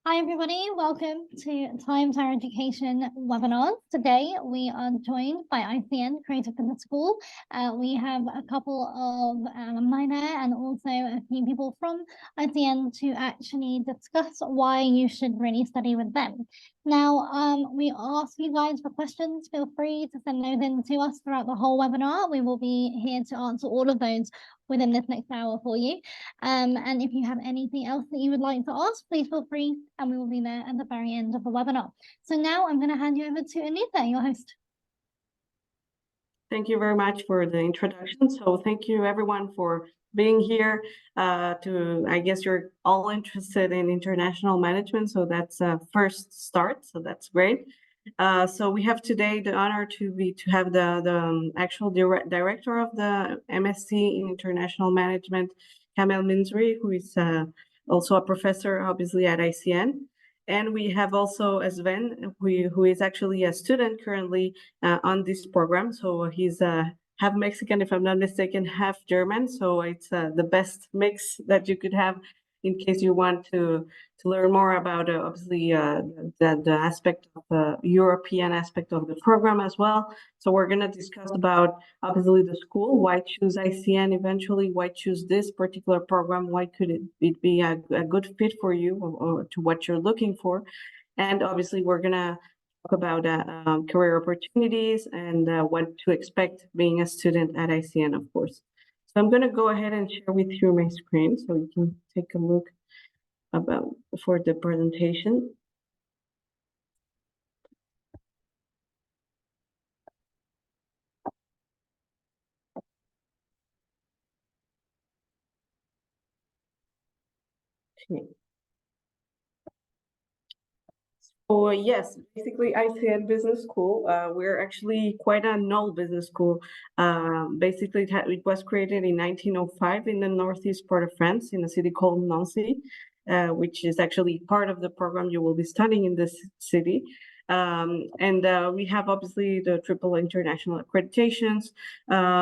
Hi everybody, welcome to Times Higher Education webinars. Today we are joined by ICN Creative Business School. We have a couple of alumni there and also a few people from ICN to actually discuss why you should really study with them. Now, we ask you guys for questions. Feel free to send those in to us throughout the whole webinar. We will be here to answer all of those within this next hour for you. And if you have anything else that you would like to ask, please feel free and we will be there at the very end of the webinar. So now I'm going to hand you over to Anita, your host. Thank you very much for the introduction. So thank you everyone for being here. I guess you're all interested in international management, so that's a first start, so that's great. So we have today the honor to have the actual director of the MSc in International Management, Kamel Mnisri, who is also a professor, obviously, at ICN. And we have also Sven, who is actually a student currently on this program. So he's half Mexican, if I'm not mistaken, half German. So it's the best mix that you could have in case you want to learn more about obviously the aspect of European aspect of the program as well. So we're going to discuss about obviously the school, why choose ICN eventually, why choose this particular program, why could it be a good fit for you or to what you're looking for. And obviously we're going to talk about career opportunities and what to expect being a student at ICN, of course. So I'm going to go ahead and share with you my screen so you can take a look for the presentation. Okay. Oh, yes, basically ICN Business School. We're actually quite a null business school. Basically, it was created in 1905 in the northeast part of France, in a city called Nancy, which is actually part of the program you will be studying in this city. We have obviously the triple international accreditations.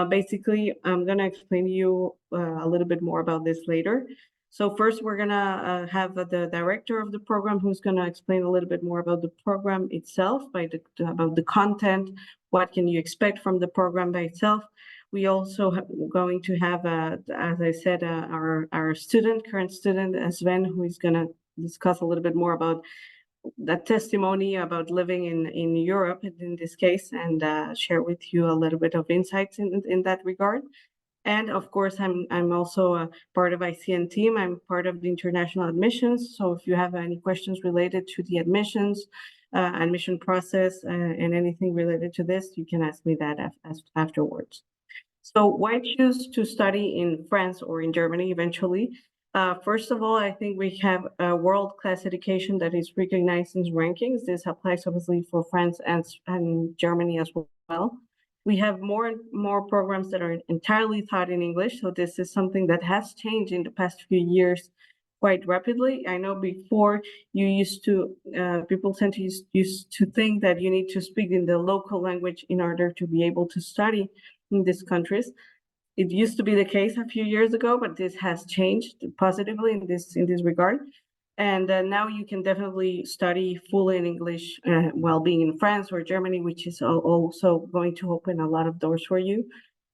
Basically, I'm going to explain to you a little bit more about this later. So first, we're gonna have the director of the program who's gonna explain a little bit more about the program itself, about the content, what can you expect from the program by itself. We also going to have, as I said, our current student, Sven, who is gonna discuss a little bit more about that testimony about living in Europe in this case, and share with you a little bit of insights in that regard. And of course, I'm also a part of ICN team. I'm part of the international admissions. So if you have any questions related to the admissions, admission process, and anything related to this, you can ask me that afterwards. So why choose to study in France or in Germany eventually? First of all, I think we have a world-class education that is recognized in rankings. This applies obviously for France and Germany as well. We have more and more programs that are entirely taught in English. So this is something that has changed in the past few years quite rapidly. I know before you used to, people tend to used to think that you need to speak in the local language in order to be able to study in these countries. It used to be the case a few years ago, but this has changed positively in this regard. And now you can definitely study fully in English while being in France or Germany, which is also going to open a lot of doors for you.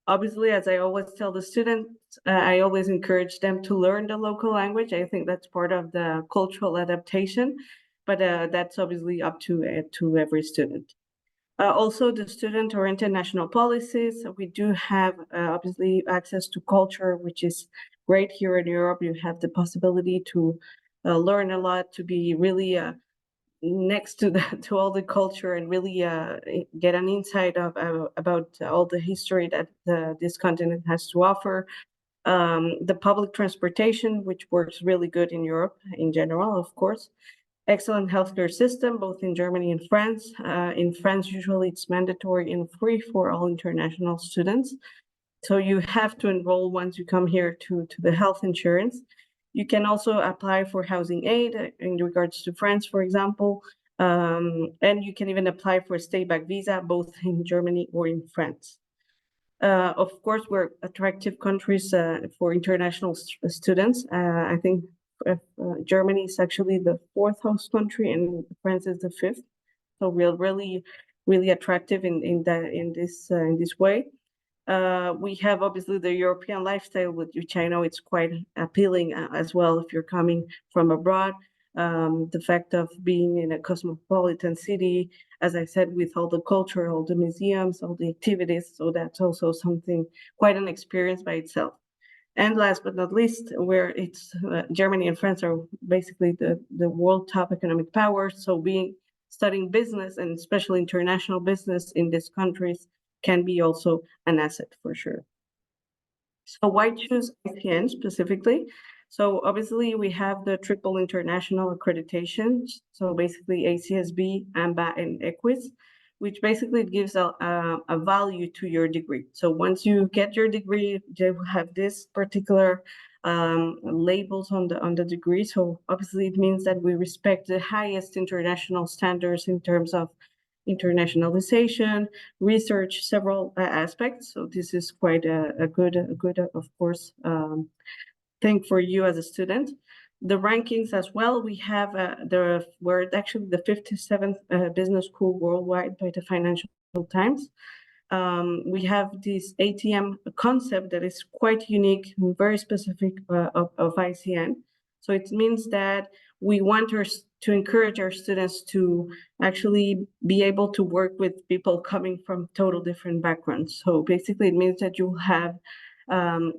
Obviously, as I always tell the students, I always encourage them to learn the local language. I think that's part of the cultural adaptation, but that's obviously up to every student. Also, the student-oriented national policies. We do have obviously access to culture, which is great here in Europe. You have the possibility to learn a lot, to be really next to all the culture and really get an insight about all the history that this continent has to offer. The public transportation, which works really good in Europe in general, of course. Excellent healthcare system, both in Germany and France. In France, usually it's mandatory and free for all international students. So you have to enroll once you come here to the health insurance. You can also apply for housing aid in regards to France, for example. And you can even apply for a stay-back visa, both in Germany or in France. Of course, we're attractive countries for international students. I think Germany is actually the fourth host country, and France is the fifth. So we're really attractive in this way. We have obviously the European lifestyle, which I know it's quite appealing as well if you're coming from abroad. The fact of being in a cosmopolitan city, as I said, with all the culture, all the museums, all the activities. So that's also something, quite an experience by itself. And last but not least, where it's Germany and France are basically the world top economic powers. So studying business, and especially international business in these countries, can be also an asset for sure. So why choose ICN specifically? So obviously we have the triple international accreditation. So basically ACSB, AMBA, and EQUIS, which basically gives a value to your degree. So once you get your degree, you have this particular labels on the degree. So obviously it means that we respect the highest international standards in terms of internationalization, research, several aspects. So this is quite a good, of course, thing for you as a student. The rankings as well, we have we're actually the 57th business school worldwide by the Financial Times. We have this ATM concept that is quite unique and very specific of ICN. So it means that we want to encourage our students to actually be able to work with people coming from total different backgrounds. So basically it means that you have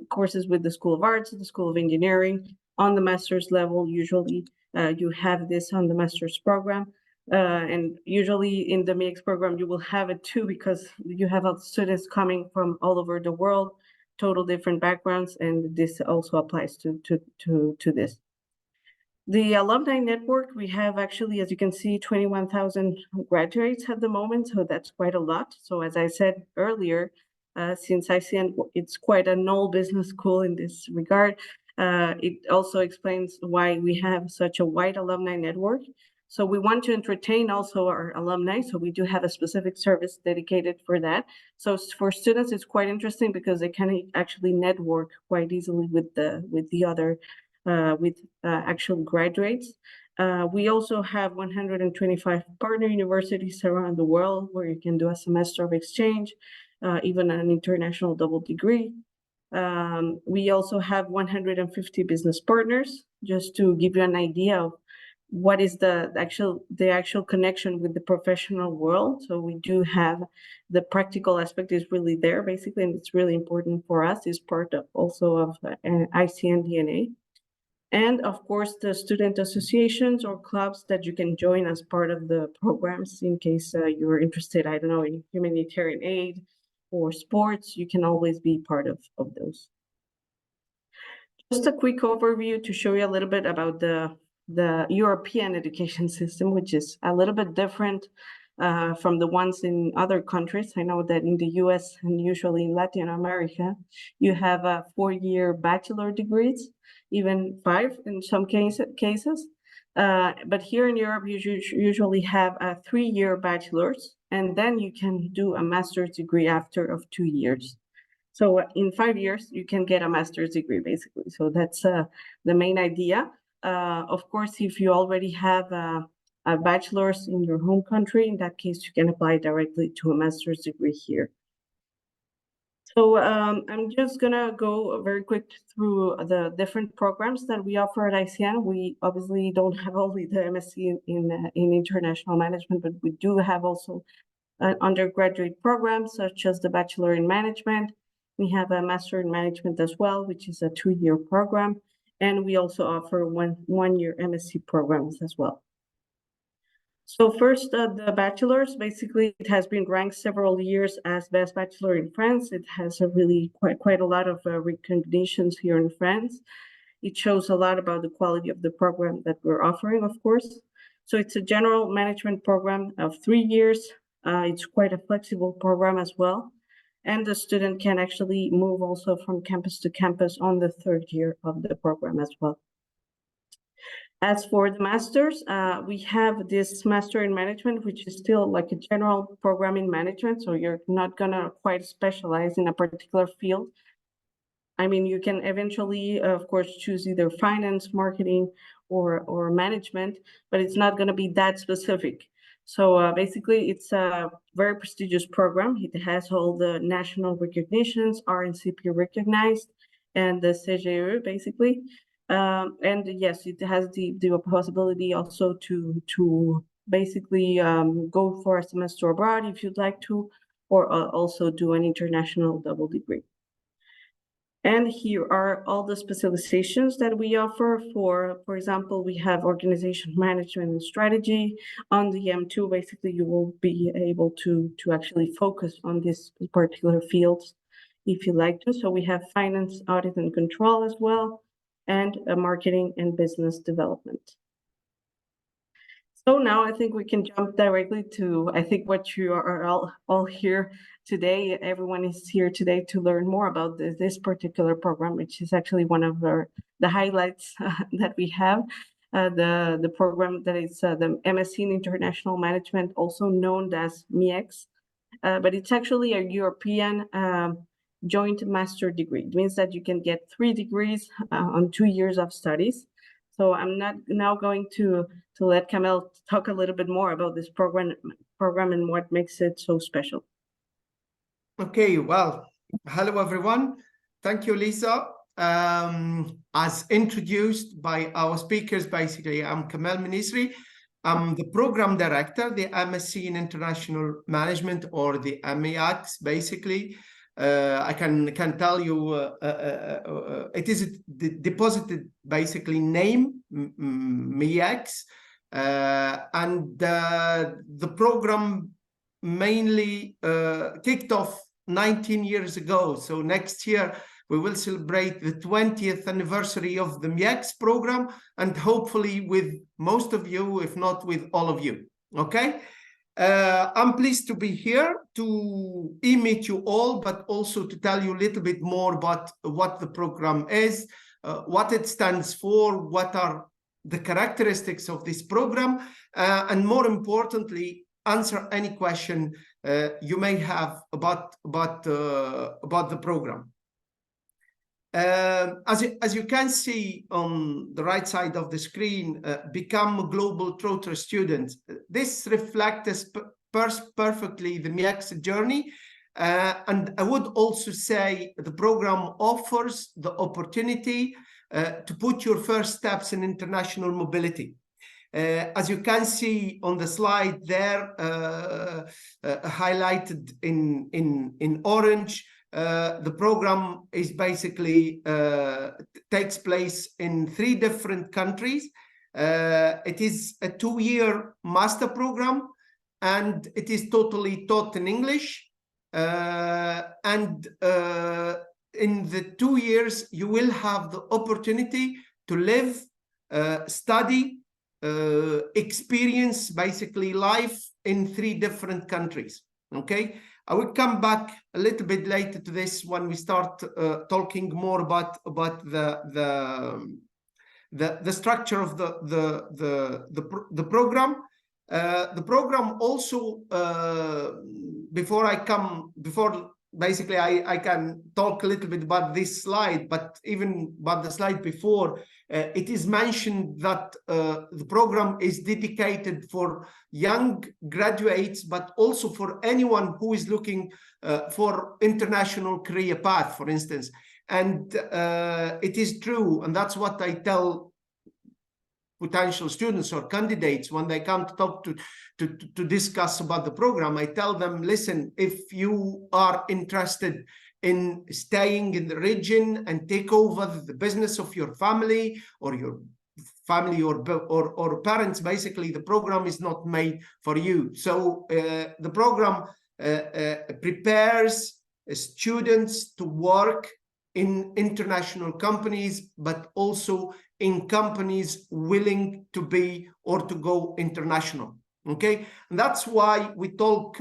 courses with the School of Arts, the School of Engineering. On the master's level, usually you have this on the master's program. And usually in the mix program, you will have it too, because you have students coming from all over the world, total different backgrounds, and this also applies to this. The alumni network, we have actually, as you can see, 21,000 graduates at the moment, so that's quite a lot. So as I said earlier, since ICN, it's quite an old business school in this regard, it also explains why we have such a wide alumni network. So we want to entertain also our alumni, so we do have a specific service dedicated for that. So for students, it's quite interesting because they can actually network quite easily with the other actual graduates. We also have 125 partner universities around the world where you can do a semester of exchange, even an international double degree. We also have 150 business partners, just to give you an idea of what is the actual connection with the professional world. So we do have the practical aspect is really there basically, and it's really important for us. It's part of also of ICN DNA. And of course, the student associations or clubs that you can join as part of the programs in case you're interested, I don't know, in humanitarian aid or sports, you can always be part of those. Just a quick overview to show you a little bit about the European education system, which is a little bit different from the ones in other countries. I know that in the US and usually in Latin America, you have 4-year bachelor degrees, even 5 in some cases. But here in Europe, you usually have a 3-year bachelor's, and then you can do a master's degree after of 2 years. So in 5 years, you can get a master's degree, basically. So that's the main idea. Of course, if you already have a bachelor's in your home country, in that case, you can apply directly to a master's degree here. So I'm just gonna go very quick through the different programs that we offer at ICN. We obviously don't have only the MSc in international management, but we do have also an undergraduate program, such as the Bachelor in Management. We have a Master in Management as well, which is a 2-year program. And we also offer one-year MSc programs as well. So first, the bachelor's, basically, it has been ranked several years as best bachelor in France. It has a really quite a lot of recognitions here in France. It shows a lot about the quality of the program that we're offering, of course. So it's a general management program of 3 years. It's quite a flexible program as well. And the student can actually move also from campus to campus on the 3rd year of the program as well. As for the master's, we have this master in management, which is still like a general program in management. So you're not gonna quite specialize in a particular field. I mean, you can eventually, of course, choose either finance, marketing, or management, but it's not going to be that specific. So basically, it's a very prestigious program. It has all the national recognitions, RNCP recognized, and the CGE basically. And yes, it has the possibility also to basically go for a semester abroad if you'd like to, or also do an international double degree. And here are all the specializations that we offer. For example, we have organization management and strategy. On the M2, basically, you will be able to actually focus on this particular fields if you like to. So we have finance, audit, and control as well, and marketing and business development. So now I think we can jump directly to, I think, what you are all here today. Everyone is here today to learn more about this particular program, which is actually one of the highlights that we have. The program that is the MSc in International Management, also known as MIEX, but it's actually a European joint master degree. It means that you can get 3 degrees on 2 years of studies. So I'm now going to let Kamel talk a little bit more about this program and what makes it so special. Okay, well, hello everyone. Thank you, Lisa. As introduced by our speakers, basically, I'm Kamel Mnisri. I'm the program director, the MSc in International Management, or the MIAX, basically. I can tell you it is the deposited basically name MIAX, and the program mainly kicked off 19 years ago. So next year we will celebrate the 20th anniversary of the MIEX program, and hopefully with most of you, if not with all of you. Okay. I'm pleased to be here to meet you all, but also to tell you a little bit more about what the program is, what it stands for, what are the characteristics of this program, and more importantly, answer any question you may have about the program. As you can see on the right side of the screen, become a global trotter student. This reflects perfectly the MIEX journey. And I would also say the program offers the opportunity to put your first steps in international mobility. As you can see on the slide there, highlighted in orange, the program is basically takes place in 3 different countries. It is a 2-year master program, and it is totally taught in English. And in the 2 years, you will have the opportunity to live, study, experience basically life in 3 different countries. Okay. I will come back a little bit later to this when we start talking more about the structure of the program. The program also, basically I can talk a little bit about this slide, but even about the slide before, it is mentioned that the program is dedicated for young graduates, but also for anyone who is looking for international career path, for instance. And it is true, and that's what I tell potential students or candidates when they come to talk to discuss about the program. I tell them, listen, if you are interested in staying in the region and take over the business of your family or or parents, basically the program is not made for you. So the program prepares students to work in international companies, but also in companies willing to be or to go international. Okay, and that's why we talk,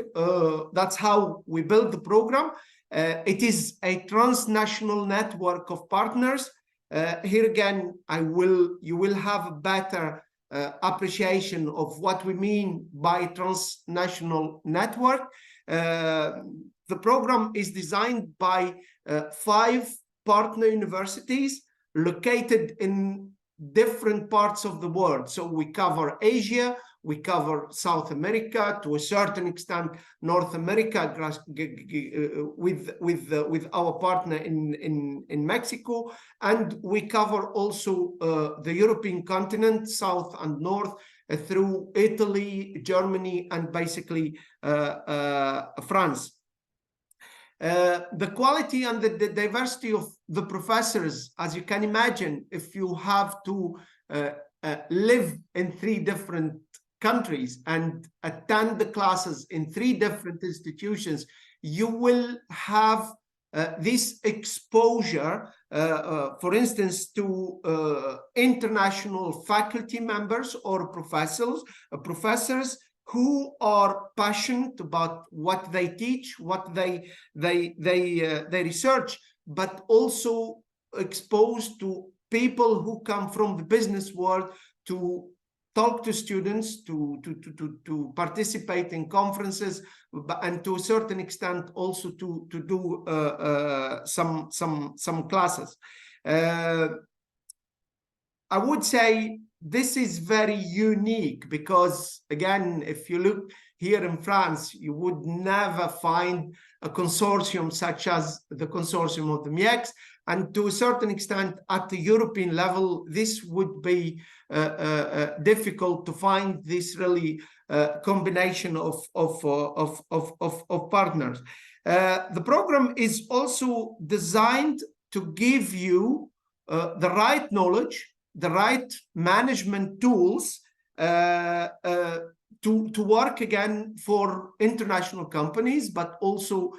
that's how we build the program. It is a transnational network of partners. Here again, you will have a better appreciation of what we mean by transnational network. The program is designed by 5 partner universities located in different parts of the world. So we cover Asia, we cover South America, to a certain extent North America, with our partner in Mexico, and we cover also the European continent, south and north, through Italy, Germany, and basically France. The quality and the diversity of the professors, as you can imagine, if you have to live in 3 different countries and attend the classes in 3 different institutions, you will have this exposure, for instance, to international faculty members or professors who are passionate about what they teach, what they research, but also exposed to people who come from the business world to talk to students, to participate in conferences, and to a certain extent also to do some classes. I would say this is very unique because, again, if you look here in France, you would never find a consortium such as the consortium of the MIEX, and to a certain extent at the European level, this would be difficult to find this really combination of partners. The program is also designed to give you the right knowledge, the right management tools to work again for international companies, but also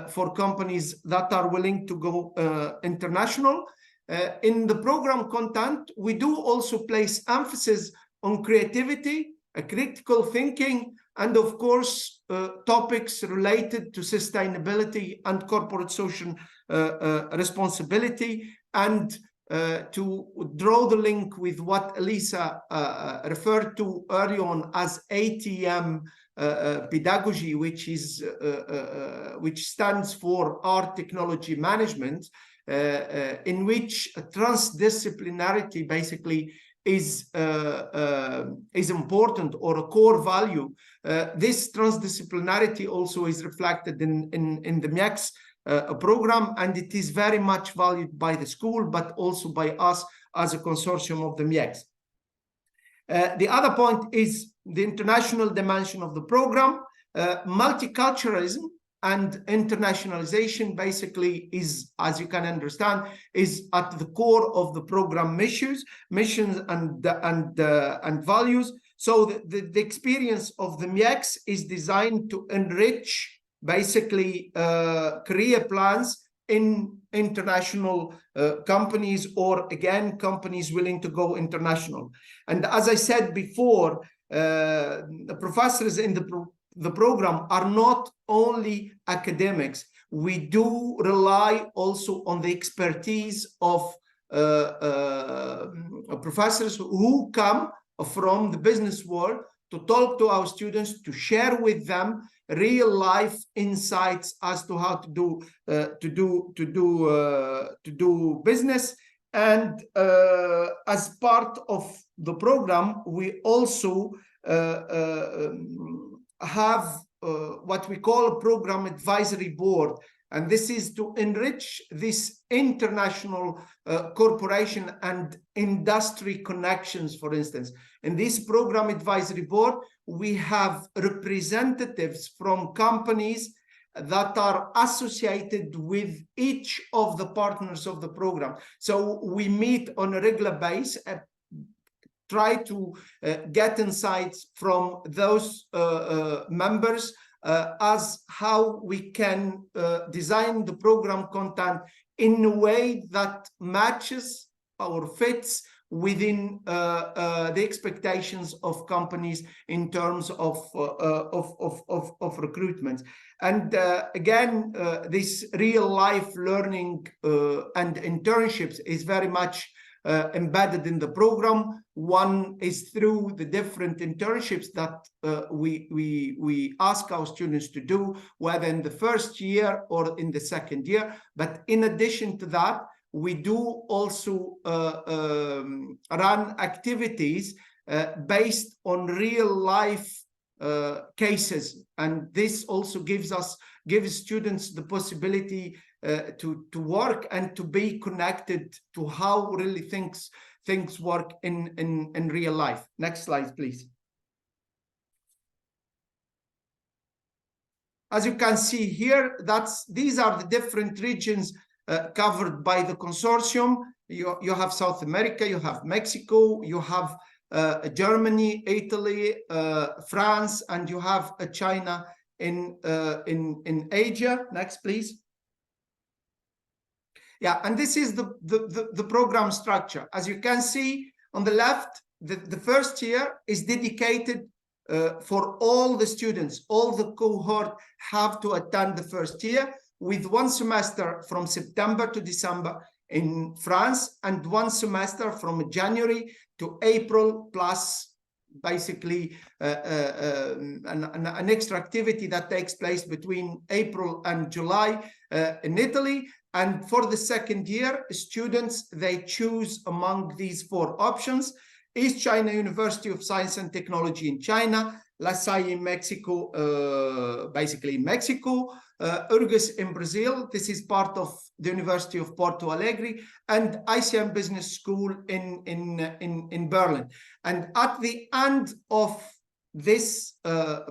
for companies that are willing to go international. In the program content, we do also place emphasis on creativity, critical thinking, and of course, topics related to sustainability and corporate social responsibility. And to draw the link with what Elisa referred to early on as ATM pedagogy, which stands for Art Technology Management, in which transdisciplinarity basically is important, or a core value. This transdisciplinarity also is reflected in the MIEX program, and it is very much valued by the school, but also by us as a consortium of the MIEX. The other point is the international dimension of the program. Multiculturalism and internationalization basically is, as you can understand, is at the core of the program missions and values. So the experience of the MIEX is designed to enrich basically career plans in international companies, or again, companies willing to go international. And as I said before, the professors in the program are not only academics. We do rely also on the expertise of professors who come from the business world to talk to our students, to share with them real life insights as to how to do business. And as part of the program, we also have what we call a program advisory board, and this is to enrich this international corporation and industry connections. For instance, in this program advisory board, we have representatives from companies that are associated with each of the partners of the program. So we meet on a regular basis, try to get insights from those members as how we can design the program content in a way that matches or fits within the expectations of companies in terms of recruitment. And again, this real life learning and internships is very much embedded in the program. One is through the different internships that we ask our students to do, whether in the first year or in the second year. But in addition to that, we do also run activities based on real life cases, and this also gives students the possibility to work and to be connected to how really things work in real life. Next slide, please. As you can see here, these are the different regions covered by the consortium. You have South America, you have Mexico, you have Germany, Italy, France, and you have China in Asia. Next, please. Yeah, and this is the program structure. As you can see on the left, the first year is dedicated for all the students. All the cohort have to attend the first year, with 1 semester from September to December in France, and 1 semester from January to April, plus basically an extra activity that takes place between April and July in Italy. And for the second year, students, they choose among these 4 options: East China University of Science and Technology in China, La Salle in Mexico, basically in Mexico, URGS in Brazil, this is part of the University of Porto Alegre, and ICM Business School in Berlin. And at the end of this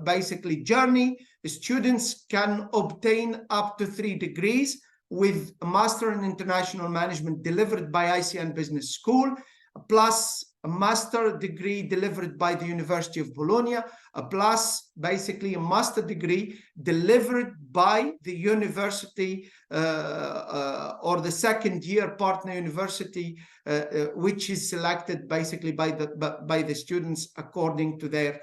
basically journey, students can obtain up to 3 degrees, with a Master in International Management delivered by ICM Business School, plus a master degree delivered by the University of Bologna, plus basically a master degree delivered by the university or the second year partner university, which is selected basically by the students according to their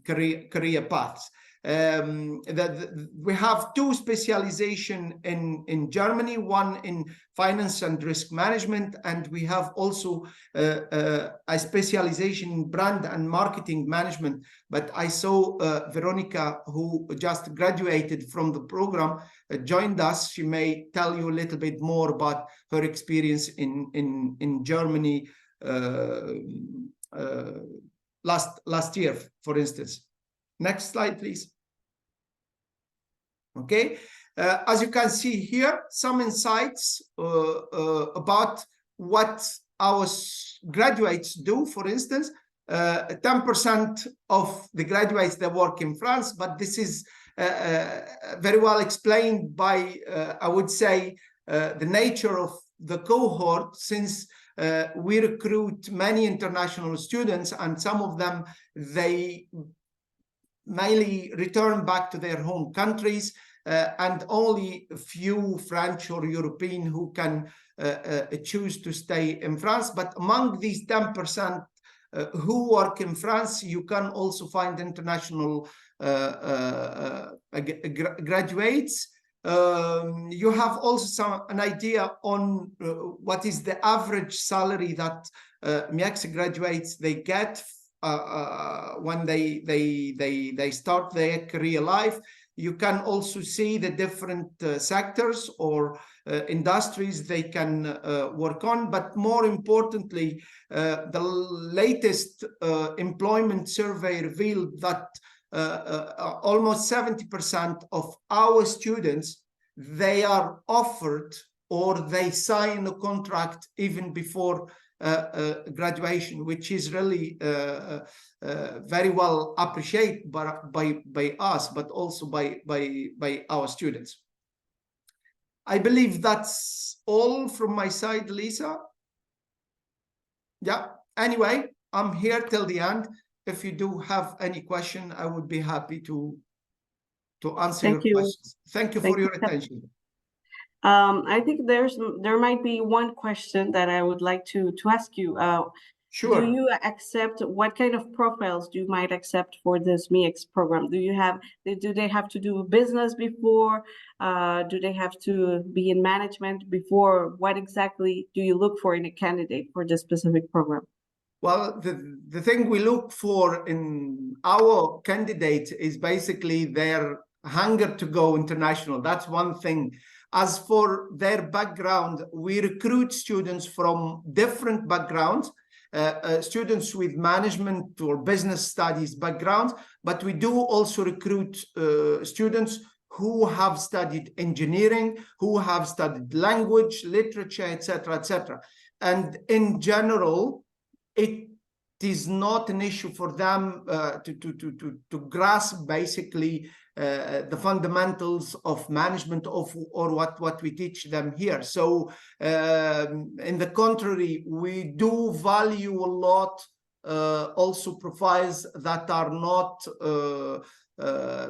career paths. We have 2 specializations in Germany, one in finance and risk management, and we have also a specialization in brand and marketing management. But I saw Veronica, who just graduated from the program, joined us. She may tell you a little bit more about her experience in Germany last year, for instance. Next slide, please. Okay, as you can see here, some insights about what our graduates do. For instance, 10% of the graduates, they work in France, but this is very well explained by, I would say, the nature of the cohort, since we recruit many international students, and some of them, they mainly return back to their home countries, and only a few French or European who can choose to stay in France. But among these 10% who work in France, you can also find international graduates. You have also an idea on what is the average salary that MEACS graduates they get when they start their career life. You can also see the different sectors or industries they can work on. But more importantly, the latest employment survey revealed that almost 70% of our students, they are offered or they sign a contract even before graduation, which is really very well appreciated by us, but also by our students. I believe that's all from my side, Lisa. Yeah, anyway, I'm here till the end. If you do have any question, I would be happy to answer your questions. Thank you for your attention. I think there might be one question that I would like to ask you. Sure. Do you accept, what kind of profiles do you might accept for this MEACS program? Do they have to do business before? Do they have to be in management before? What exactly do you look for in a candidate for this specific program? Well, the thing we look for in our candidates is basically their hunger to go international. That's one thing As for their background, we recruit students from different backgrounds, students with management or business studies backgrounds, but we do also recruit students who have studied engineering, who have studied language, literature, etc., etc. And in general, it is not an issue for them to grasp basically the fundamentals of management or what we teach them here. So in the contrary, we do value a lot also profiles that are not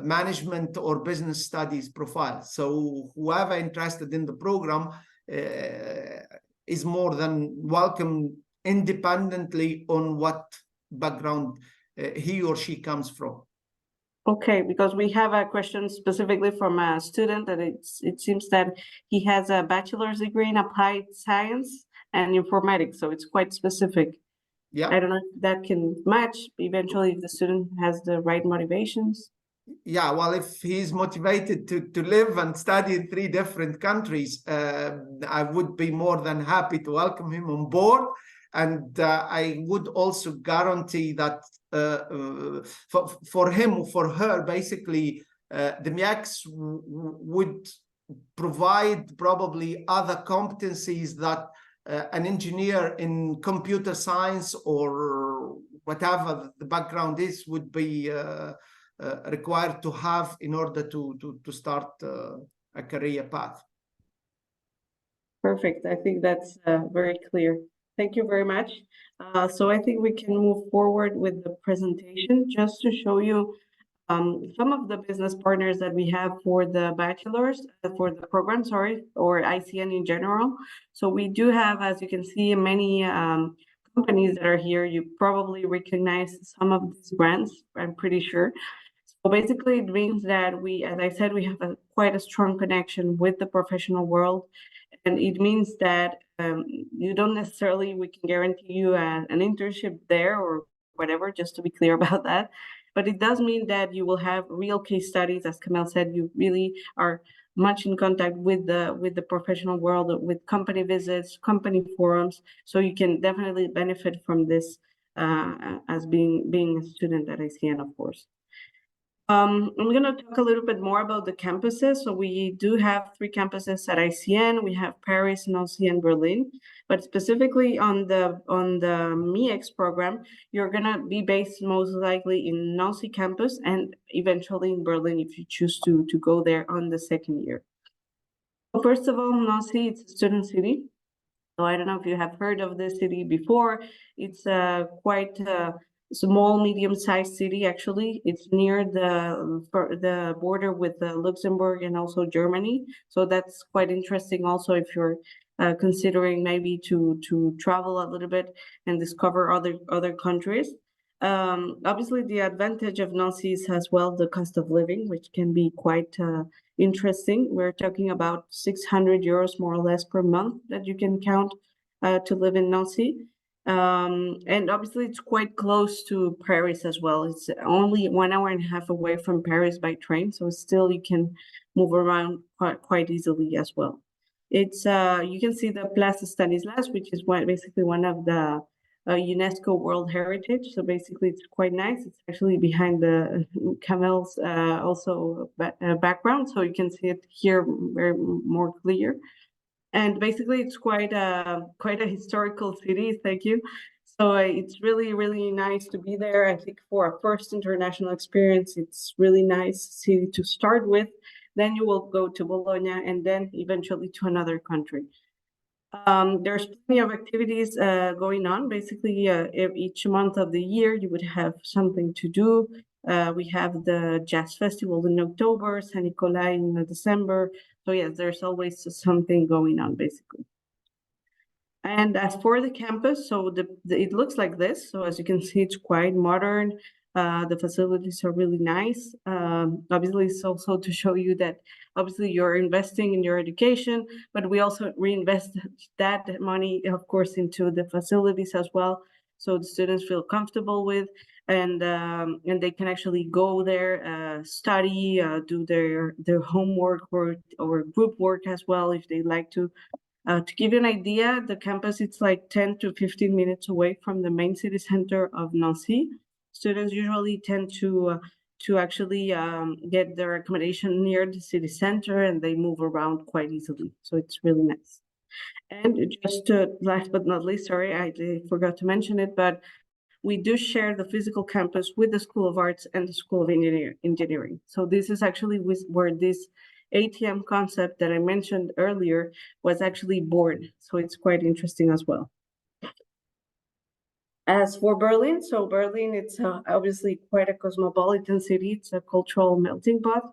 management or business studies profiles. So whoever interested in the program is more than welcome, independently on what background he or she comes from. Okay, because we have a question specifically from a student that it seems that he has a bachelor's degree in applied science and informatics, so it's quite specific. Yeah, I don't know if that can match eventually if the student has the right motivations. Yeah, well, if he's motivated to live and study in 3 different countries, I would be more than happy to welcome him on board. And I would also guarantee that for him or for her, basically, the MEACS would provide probably other competencies that an engineer in computer science or whatever the background is would be required to have in order to start a career path. Perfect. I think that's very clear. Thank you very much. So I think we can move forward with the presentation just to show you some of the business partners that we have for the bachelor's, for the program, sorry, or ICN in general. So we do have, as you can see, many companies that are here. You probably recognize some of these brands, I'm pretty sure. So basically, it means that we, as I said, we have quite a strong connection with the professional world. And it means that you don't necessarily, we can guarantee you an internship there or whatever, just to be clear about that. But it does mean that you will have real case studies. As Kamel said, you really are much in contact with the professional world, with company visits, company forums. So you can definitely benefit from this as being a student at ICN, of course. I'm going to talk a little bit more about the campuses. So we do have 3 campuses at ICN. We have Paris, Nancy, and Berlin. But specifically on the MEACS program, you're going to be based most likely in Nancy campus and eventually in Berlin if you choose to go there on the 2nd year. So first of all, Nancy, it's a student city. So I don't know if you have heard of this city before. It's quite small, medium-sized city, actually. It's near the border with Luxembourg and also Germany. So that's quite interesting also if you're considering maybe to travel a little bit and discover other countries. Obviously, the advantage of Nancy is as well the cost of living, which can be quite interesting. We're talking about 600 euros more or less per month that you can count to live in Nancy. And obviously it's quite close to Paris as well. It's only 1.5 hours away from Paris by train, so still you can move around quite easily as well. It's you can see the Plaza Stanislas, which is basically one of the UNESCO World Heritage. So basically it's quite nice. It's actually behind the Kamel's also background, so you can see it here very more clear. And basically, it's quite a historical city. Thank you. So it's really, really nice to be there. I think for a first international experience, it's really nice city to start with. Then you will go to Bologna and then eventually to another country. There's plenty of activities going on. Basically, each month of the year, you would have something to do. We have the Jazz Festival in October, San Nicolai in December. So yes, there's always something going on, basically. And as for the campus, so it looks like this. So as you can see, it's quite modern. The facilities are really nice. Obviously, it's also to show you that obviously you're investing in your education, but we also reinvest that money, of course, into the facilities as well. So the students feel comfortable with. and they can actually go there, study, do their homework or group work as well if they like to. To give you an idea, the campus it's like 10 to 15 minutes away from the main city center of Nancy. Students usually tend to actually get their accommodation near the city center, and they move around quite easily. So it's really nice. And just last but not least, sorry, I forgot to mention it, but we do share the physical campus with the School of Arts and the School of Engineering. So this is actually where this ATM concept that I mentioned earlier was actually born. So it's quite interesting as well. As for Berlin, so Berlin, it's obviously quite a cosmopolitan city. It's a cultural melting pot.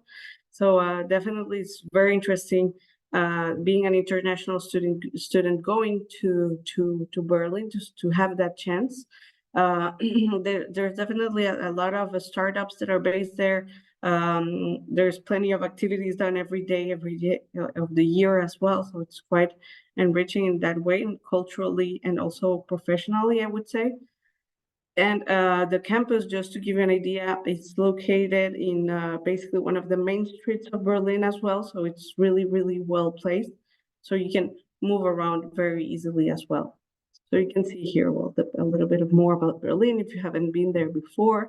So definitely it's very interesting being an international student going to Berlin to have that chance. There's definitely a lot of startups that are based there. There's plenty of activities done every day of the year as well. So it's quite enriching in that way, and culturally and also professionally, I would say. And the campus, just to give you an idea, it's located in basically one of the main streets of Berlin as well. So it's really, really well placed. So you can move around very easily as well. So you can see here, well, a little bit more about Berlin if you haven't been there before.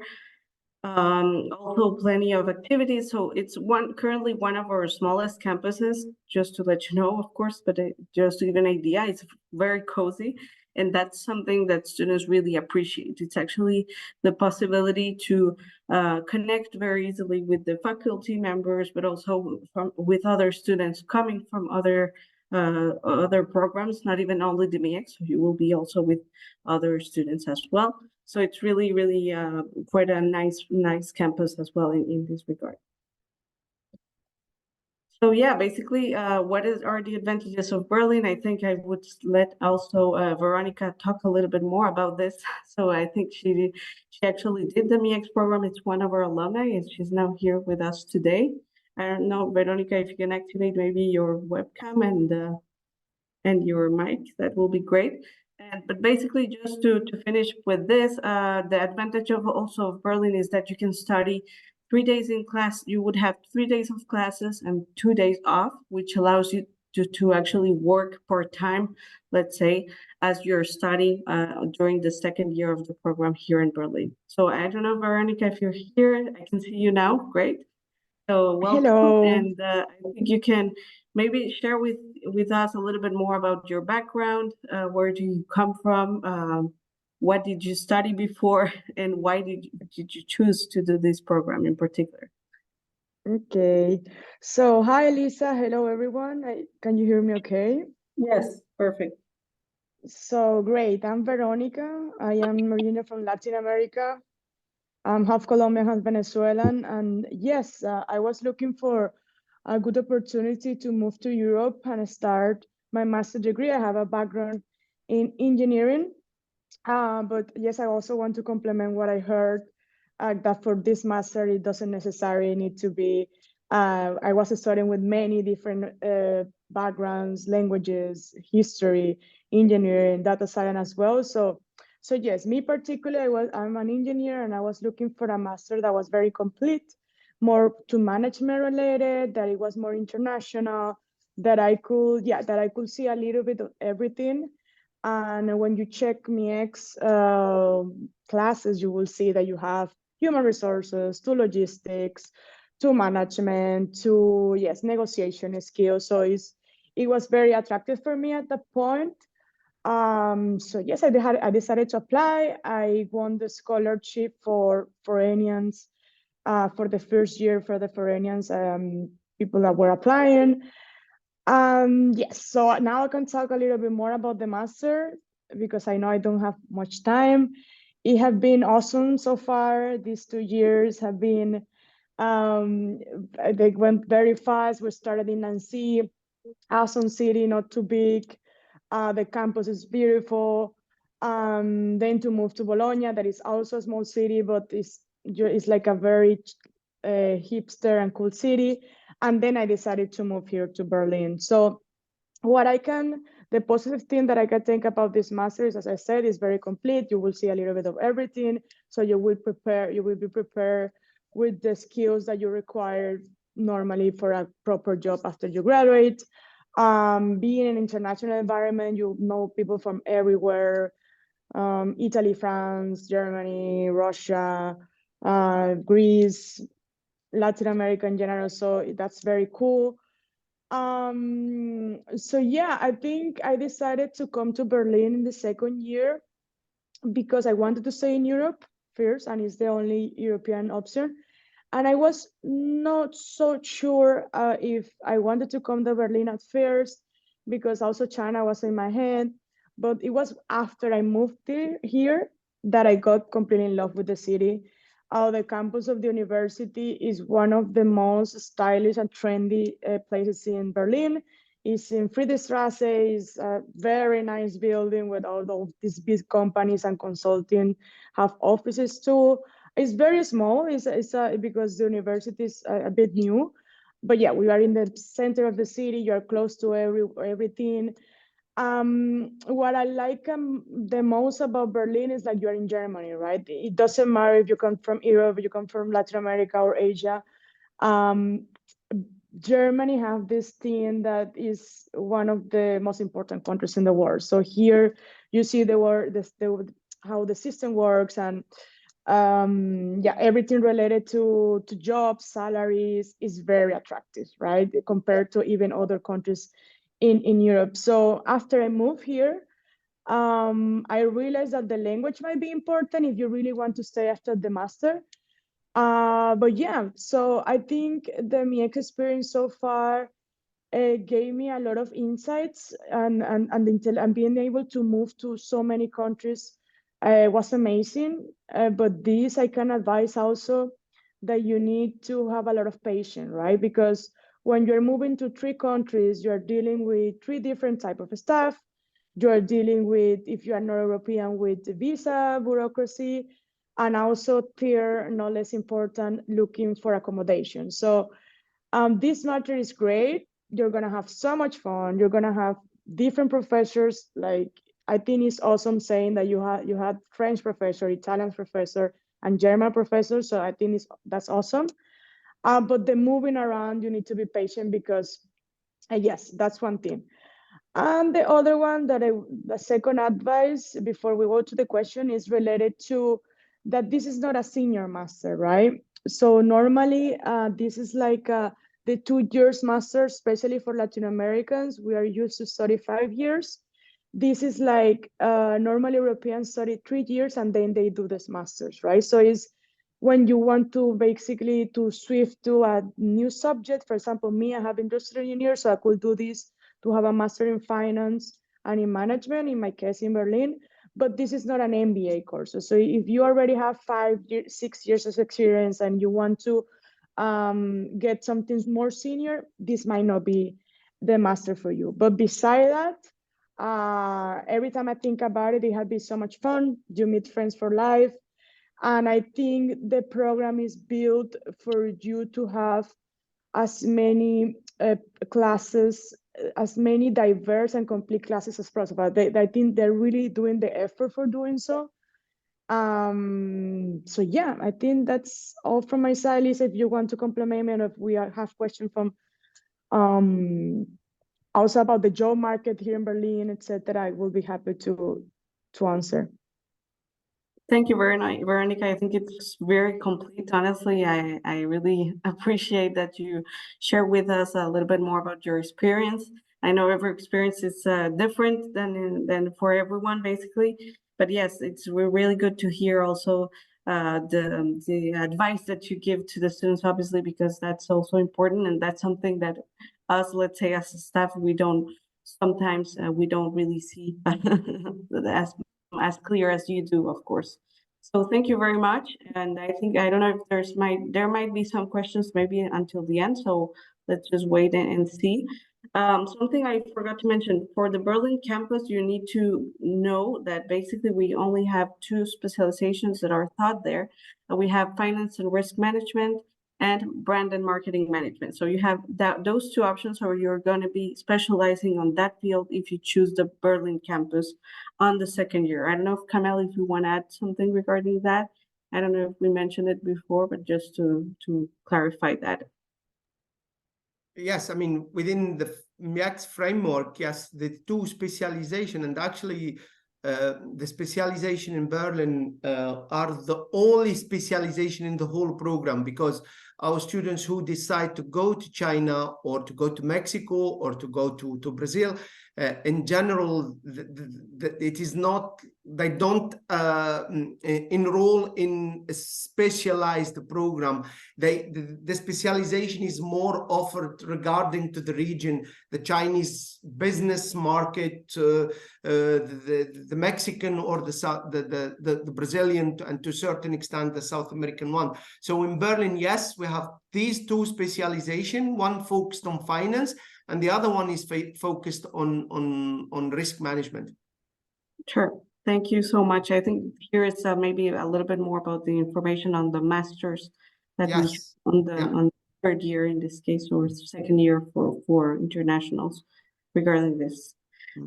Also plenty of activities. So it's currently one of our smallest campuses, just to let you know, of course, but just to give an idea, it's very cozy. And that's something that students really appreciate. It's actually the possibility to connect very easily with the faculty members, but also with other students coming from other programs, not even only the MEX, so you will be also with other students as well. So it's really, really quite a nice campus as well in this regard. So yeah, basically, what are the advantages of Berlin? I think I would let also Veronica talk a little bit more about this. So I think she actually did the MEX program. It's one of our alumni, and she's now here with us today. I don't know, Veronica, if you can activate maybe your webcam and your mic, that will be great. But basically, just to finish with this, the advantage of Berlin is that you can study 3 days in class. You would have 3 days of classes and 2 days off, which allows you to actually work part-time, let's say, as you're studying during the second year of the program here in Berlin. So I don't know, Veronica, if you're here, I can see you now. Great. So welcome. Hello. And I think you can maybe share with us a little bit more about your background. Where do you come from? What did you study before, and why did you choose to do this program in particular? Okay. So, hi, Lisa. Hello, everyone. Can you hear me okay? Yes, perfect. So, great. I'm Veronica. I am originally from Latin America. I'm half Colombian, half Venezuelan. And yes, I was looking for a good opportunity to move to Europe and start my master's degree. I have a background in engineering. But yes, I also want to complement what I heard, that for this master, it doesn't necessarily need to be, I was studying with many different backgrounds, languages, history, engineering, data science as well. So yes, me particularly, I'm an engineer, and I was looking for a master that was very complete, more to management related, that it was more international, that I could see a little bit of everything. And when you check MEX classes, you will see that you have human resources, to logistics, to management, to, yes, negotiation skills. So it was very attractive for me at that point. So yes, I decided to apply. I won the scholarship for foreigners for the first year for the foreigners, people that were applying. Yes, so now I can talk a little bit more about the master, because I know I don't have much time. It has been awesome so far. These 2 years have been, they went very fast. We started in Nancy, awesome city, not too big. The campus is beautiful. Then to move to Bologna, that is also a small city, but it's like a very hipster and cool city. And then I decided to move here to Berlin. So what I can the positive thing that I can think about this master's, as I said, is very complete. You will see a little bit of everything. So you will be prepared with the skills that you require normally for a proper job after you graduate. Being in an international environment, you know people from everywhere, Italy, France, Germany, Russia, Greece, Latin America in general. So that's very cool. So yeah, I think I decided to come to Berlin in the second year because I wanted to stay in Europe first, and it's the only European option. And I was not so sure if I wanted to come to Berlin at first, because also China was in my head. But it was after I moved here that I got completely in love with the city. The campus of the university is one of the most stylish and trendy places in Berlin. It's in Friedrichstrasse. It's a very nice building with all of these big companies and consulting have offices too. It's very small. It's because the university is a bit new, but yeah, we are in the center of the city. You are close to everything. What I like the most about Berlin is that you're in Germany, right? It doesn't matter if you come from Europe, you come from Latin America or Asia. Germany have this thing that is one of the most important countries in the world. So here you see how the system works, and yeah, everything related to jobs, salaries is very attractive, right? Compared to even other countries in Europe. So after I moved here, I realized that the language might be important if you really want to stay after the master. But yeah, so I think the MIEC experience so far gave me a lot of insights, and being able to move to so many countries was amazing. But this I can advise also that you need to have a lot of patience, right? Because when you're moving to 3 countries, you're dealing with 3 different type of staff. You're dealing with, if you are not European, with visa bureaucracy, and also tier, no less important, looking for accommodation. So this matter is great. You're gonna have so much fun. You're gonna have different professors. Like, I think it's awesome saying that you had French professor, Italian professor, and German professor. So I think that's awesome. But the moving around, you need to be patient because, yes, that's one thing. And the other one the second advice before we go to the question is related to that this is not a senior master, right? So normally this is like the 2 years master, especially for Latin Americans. We are used to study 5 years. This is like normally Europeans study 3 years and then they do this masters, right? So it's when you want to basically to shift to a new subject. For example, me, I have industrial engineer, so I could do this to have a master in finance and in management, in my case in Berlin, but this is not an MBA course. So if you already have 6 years of experience and you want to get something more senior, this might not be the master for you. But beside that, every time I think about it, it has been so much fun. You meet friends for life. And I think the program is built for you to have as many classes, as many diverse and complete classes as possible. I think they're really doing the effort for doing so. So yeah, I think that's all from my side. Lisa, if you want to compliment me, and if we have questions from also about the job market here in Berlin, etc., I will be happy to answer. Thank you, Veronica. I think it's very complete. Honestly, I really appreciate that you share with us a little bit more about your experience. I know every experience is different than for everyone, basically. But yes, it's really good to hear also the advice that you give to the students, obviously, because that's also important, and that's something that us, let's say, as a staff, we don't really see as clear as you do, of course. So thank you very much. And I think, I don't know if there might be some questions maybe until the end. So let's just wait and see. Something I forgot to mention, for the Berlin campus, you need to know that basically we only have 2 specializations that are taught there. We have finance and risk management and brand and marketing management. So you have those two options, or you're going to be specializing on that field if you choose the Berlin campus on the second year. I don't know if Kamel, if you want to add something regarding that. I don't know if we mentioned it before, but just to clarify that. Yes, I mean, within the MEACS framework, yes, the two specialization, and actually the specialization in Berlin are the only specialization in the whole program, because our students who decide to go to China or to go to Mexico or to go to Brazil, in general, it is not, they don't enroll in a specialized program. The specialization is more offered regarding to the region, the Chinese business market, the Mexican or the Brazilian, and to a certain extent the South American one. So in Berlin, yes, we have these two specialization, one focused on finance and the other one is focused on risk management. Sure. Thank you so much. I think here it's maybe a little bit more about the information on the masters that we on the third year in this case, or second year for internationals regarding this.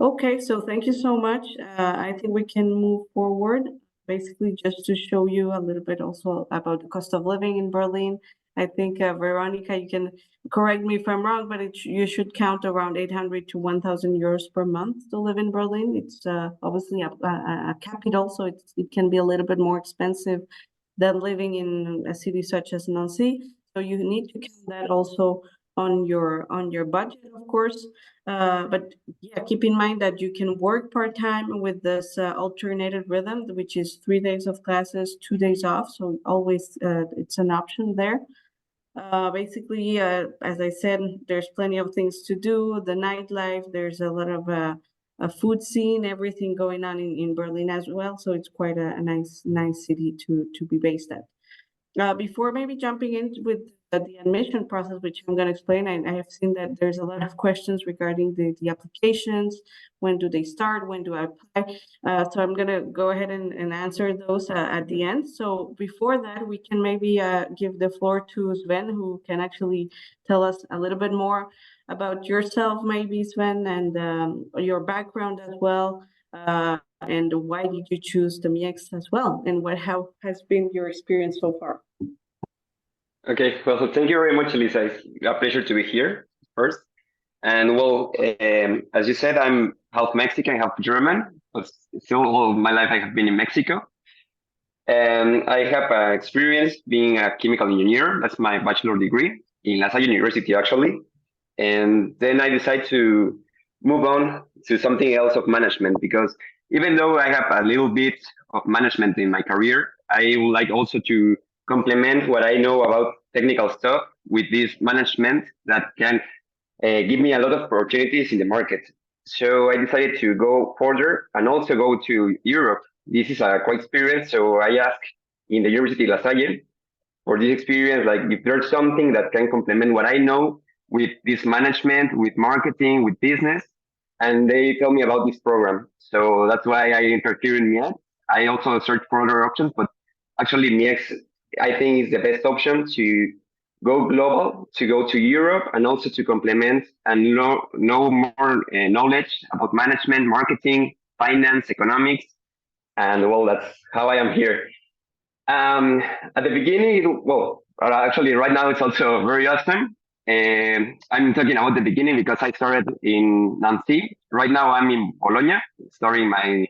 Okay, so thank you so much. I think we can move forward. Basically, just to show you a little bit also about the cost of living in Berlin. I think, Veronica, you can correct me if I'm wrong, but you should count around 800 to 1,000 euros per month to live in Berlin. It's obviously a capital, so it can be a little bit more expensive than living in a city such as Nancy. So you need to count that also on your budget, of course. But yeah, keep in mind that you can work part-time with this alternated rhythm, which is 3 days of classes, 2 days off. So always it's an option there. Basically, as I said, there's plenty of things to do. The nightlife, there's a lot of a food scene, everything going on in Berlin as well. So it's quite a nice city to be based at. Before maybe jumping in with the admission process, which I'm going to explain, I have seen that there's a lot of questions regarding the applications. When do they start? When do I apply? So I'm going to go ahead and answer those at the end. So before that, we can maybe give the floor to Sven, who can actually tell us a little bit more about yourself, maybe, Sven, and your background as well. And why did you choose the MEACS as well? And how has been your experience so far? Okay, well, thank you very much, Elisa. It's a pleasure to be here first. And well, as you said, I'm half Mexican, half German, but still all my life I have been in Mexico. And I have experience being a chemical engineer. That's my bachelor degree in La Salle University, actually. And then I decided to move on to something else of management, because even though I have a little bit of management in my career, I would like also to complement what I know about technical stuff with this management that can give me a lot of opportunities in the market. So I decided to go further and also go to Europe. This is a quite experience. So I asked in the University La Salle for this experience, like if there's something that can complement what I know with this management, with marketing, with business. And they tell me about this program. So that's why I entered here in MEACS. I also searched for other options, but actually MEACS, I think, is the best option to go global, to go to Europe, and also to complement and know more knowledge about management, marketing, finance, economics. And well, that's how I am here. At the beginning, well, actually right now it's also very awesome. I'm talking about the beginning because I started in Nancy. Right now I'm in Bologna, starting my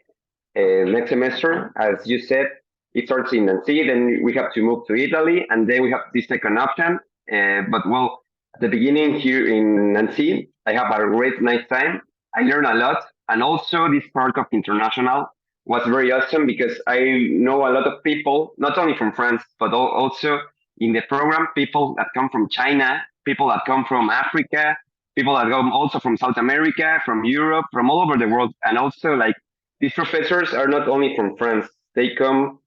next semester. As you said, it starts in Nancy, then we have to move to Italy, and then we have this second option. But well, at the beginning here in Nancy, I have a great nice time. I learn a lot, and also this part of international was very awesome because I know a lot of people, not only from France, but also in the program, people that come from China, people that come from Africa, people that come also from South America, from Europe, from all over the world. And also like these professors are not only from France, they come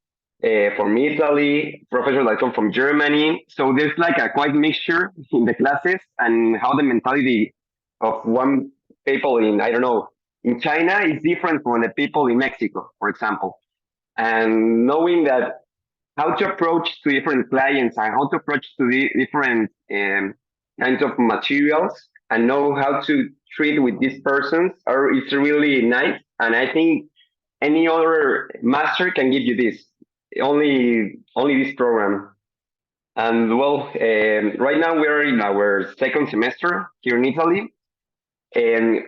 from Italy, professors that come from Germany. So there's like a quite mixture in the classes, and how the mentality of one people in, I don't know, in China is different from the people in Mexico, for example. And knowing that how to approach to different clients and how to approach to the different kinds of materials and know how to treat with these persons are it's really nice. And I think any other master can give you this. Only this program. And well, right now we're in our second semester here in Italy, and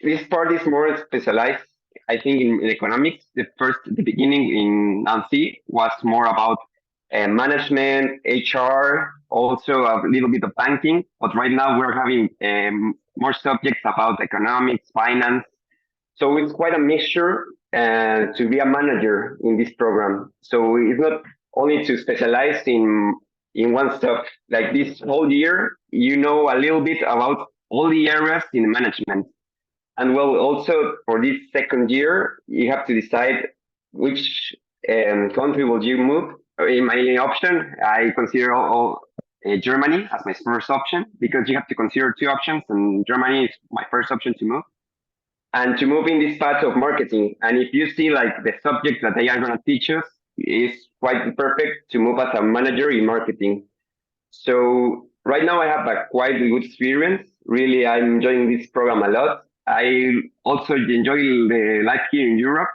this part is more specialized. I think in economics, the beginning in Nancy was more about management, HR, also a little bit of banking. But right now we're having more subjects about economics, finance. So it's quite a mixture to be a manager in this program. So it's not only to specialize in one stuff. Like this whole year, you know a little bit about all the areas in management. And well, also for this second year, you have to decide which country will you move. In my option, I consider Germany as my first option because you have to consider two options, and Germany is my first option to move and to move in this path of marketing. And if you see like the subject that they are going to teach us is quite perfect to move as a manager in marketing. So right now I have a quite good experience. Really, I'm enjoying this program a lot. I also enjoy the life here in Europe.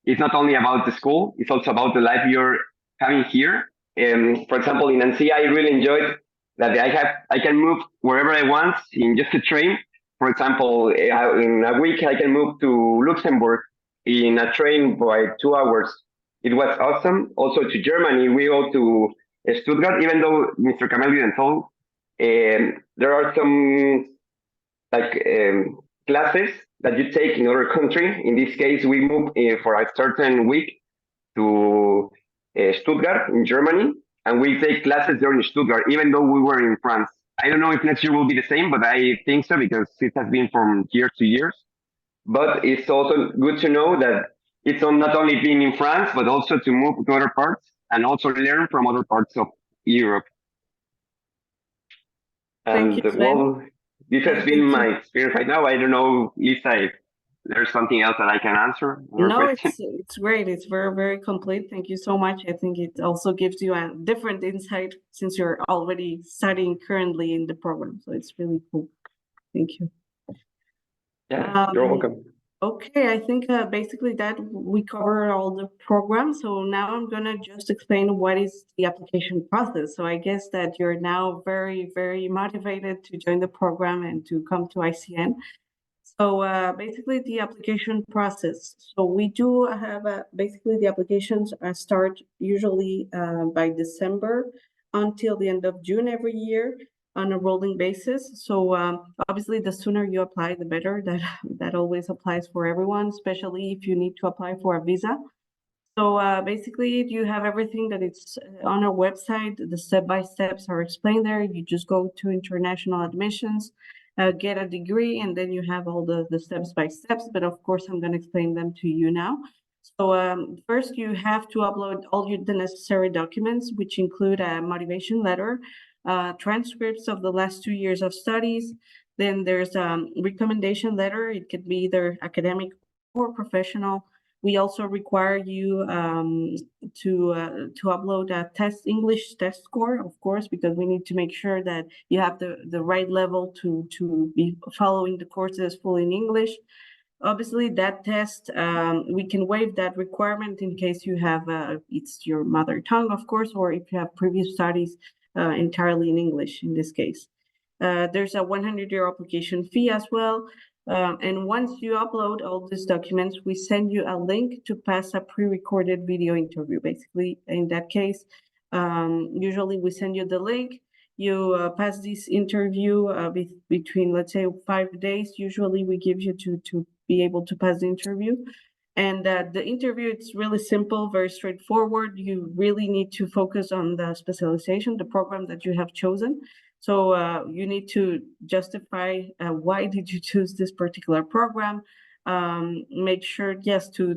It's not only about the school, it's also about the life you're having here. For example, in Nancy, I really enjoyed that I can move wherever I want in just a train. For example, in a week I can move to Luxembourg in a train by 2 hours. It was awesome. Also to Germany, we go to Stuttgart, even though Mr. Kamel didn't tell, there are some like classes that you take in other country. In this case, we moved for a certain week to Stuttgart in Germany, and we take classes there in Stuttgart, even though we were in France. I don't know if next year will be the same, but I think so because it has been from year to years. But it's also good to know that it's not only being in France, but also to move to other parts and also learn from other parts of Europe. Thank And you, Sven. well, this has Thank been you. my experience right now. I don't know, Lisa, if there's something else that I can answer. No, it's great. It's very, very complete. Thank you so much. I think it also gives you a different insight since you're already studying currently in the program. So it's really cool. Thank you. Yeah, you're welcome. Okay, I think basically that we covered all the programs. So now I'm gonna just explain what is the application process. So I guess that you're now very, very motivated to join the program and to come to ICN. So basically the application process. So we do have basically the applications start usually by December until the end of June every year on a rolling basis. So obviously the sooner you apply, the better. That always applies for everyone, especially if you need to apply for a visa. So basically you have everything that it's on our website. The step-by-steps are explained there. You just go to international admissions, get a degree, and then you have all the steps by steps. But of course, I'm going to explain them to you now. So first, you have to upload all the necessary documents, which include a motivation letter, transcripts of the last 2 years of studies. Then there's a recommendation letter. It could be either academic or professional. We also require you to upload a English test score, of course, because we need to make sure that you have the right level to be following the courses fully in English. Obviously, that test, we can waive that requirement in case you have, it's your mother tongue, of course, or if you have previous studies entirely in English in this case. There's a 100-year application fee as well. And once you upload all these documents, we send you a link to pass a pre-recorded video interview. Basically, in that case, usually we send you the link. You pass this interview between, let's say, 5 days. Usually we give you to be able to pass the interview. And the interview, it's really simple, very straightforward. You really need to focus on the specialization, the program that you have chosen. So you need to justify why did you choose this particular program. Make sure, yes, to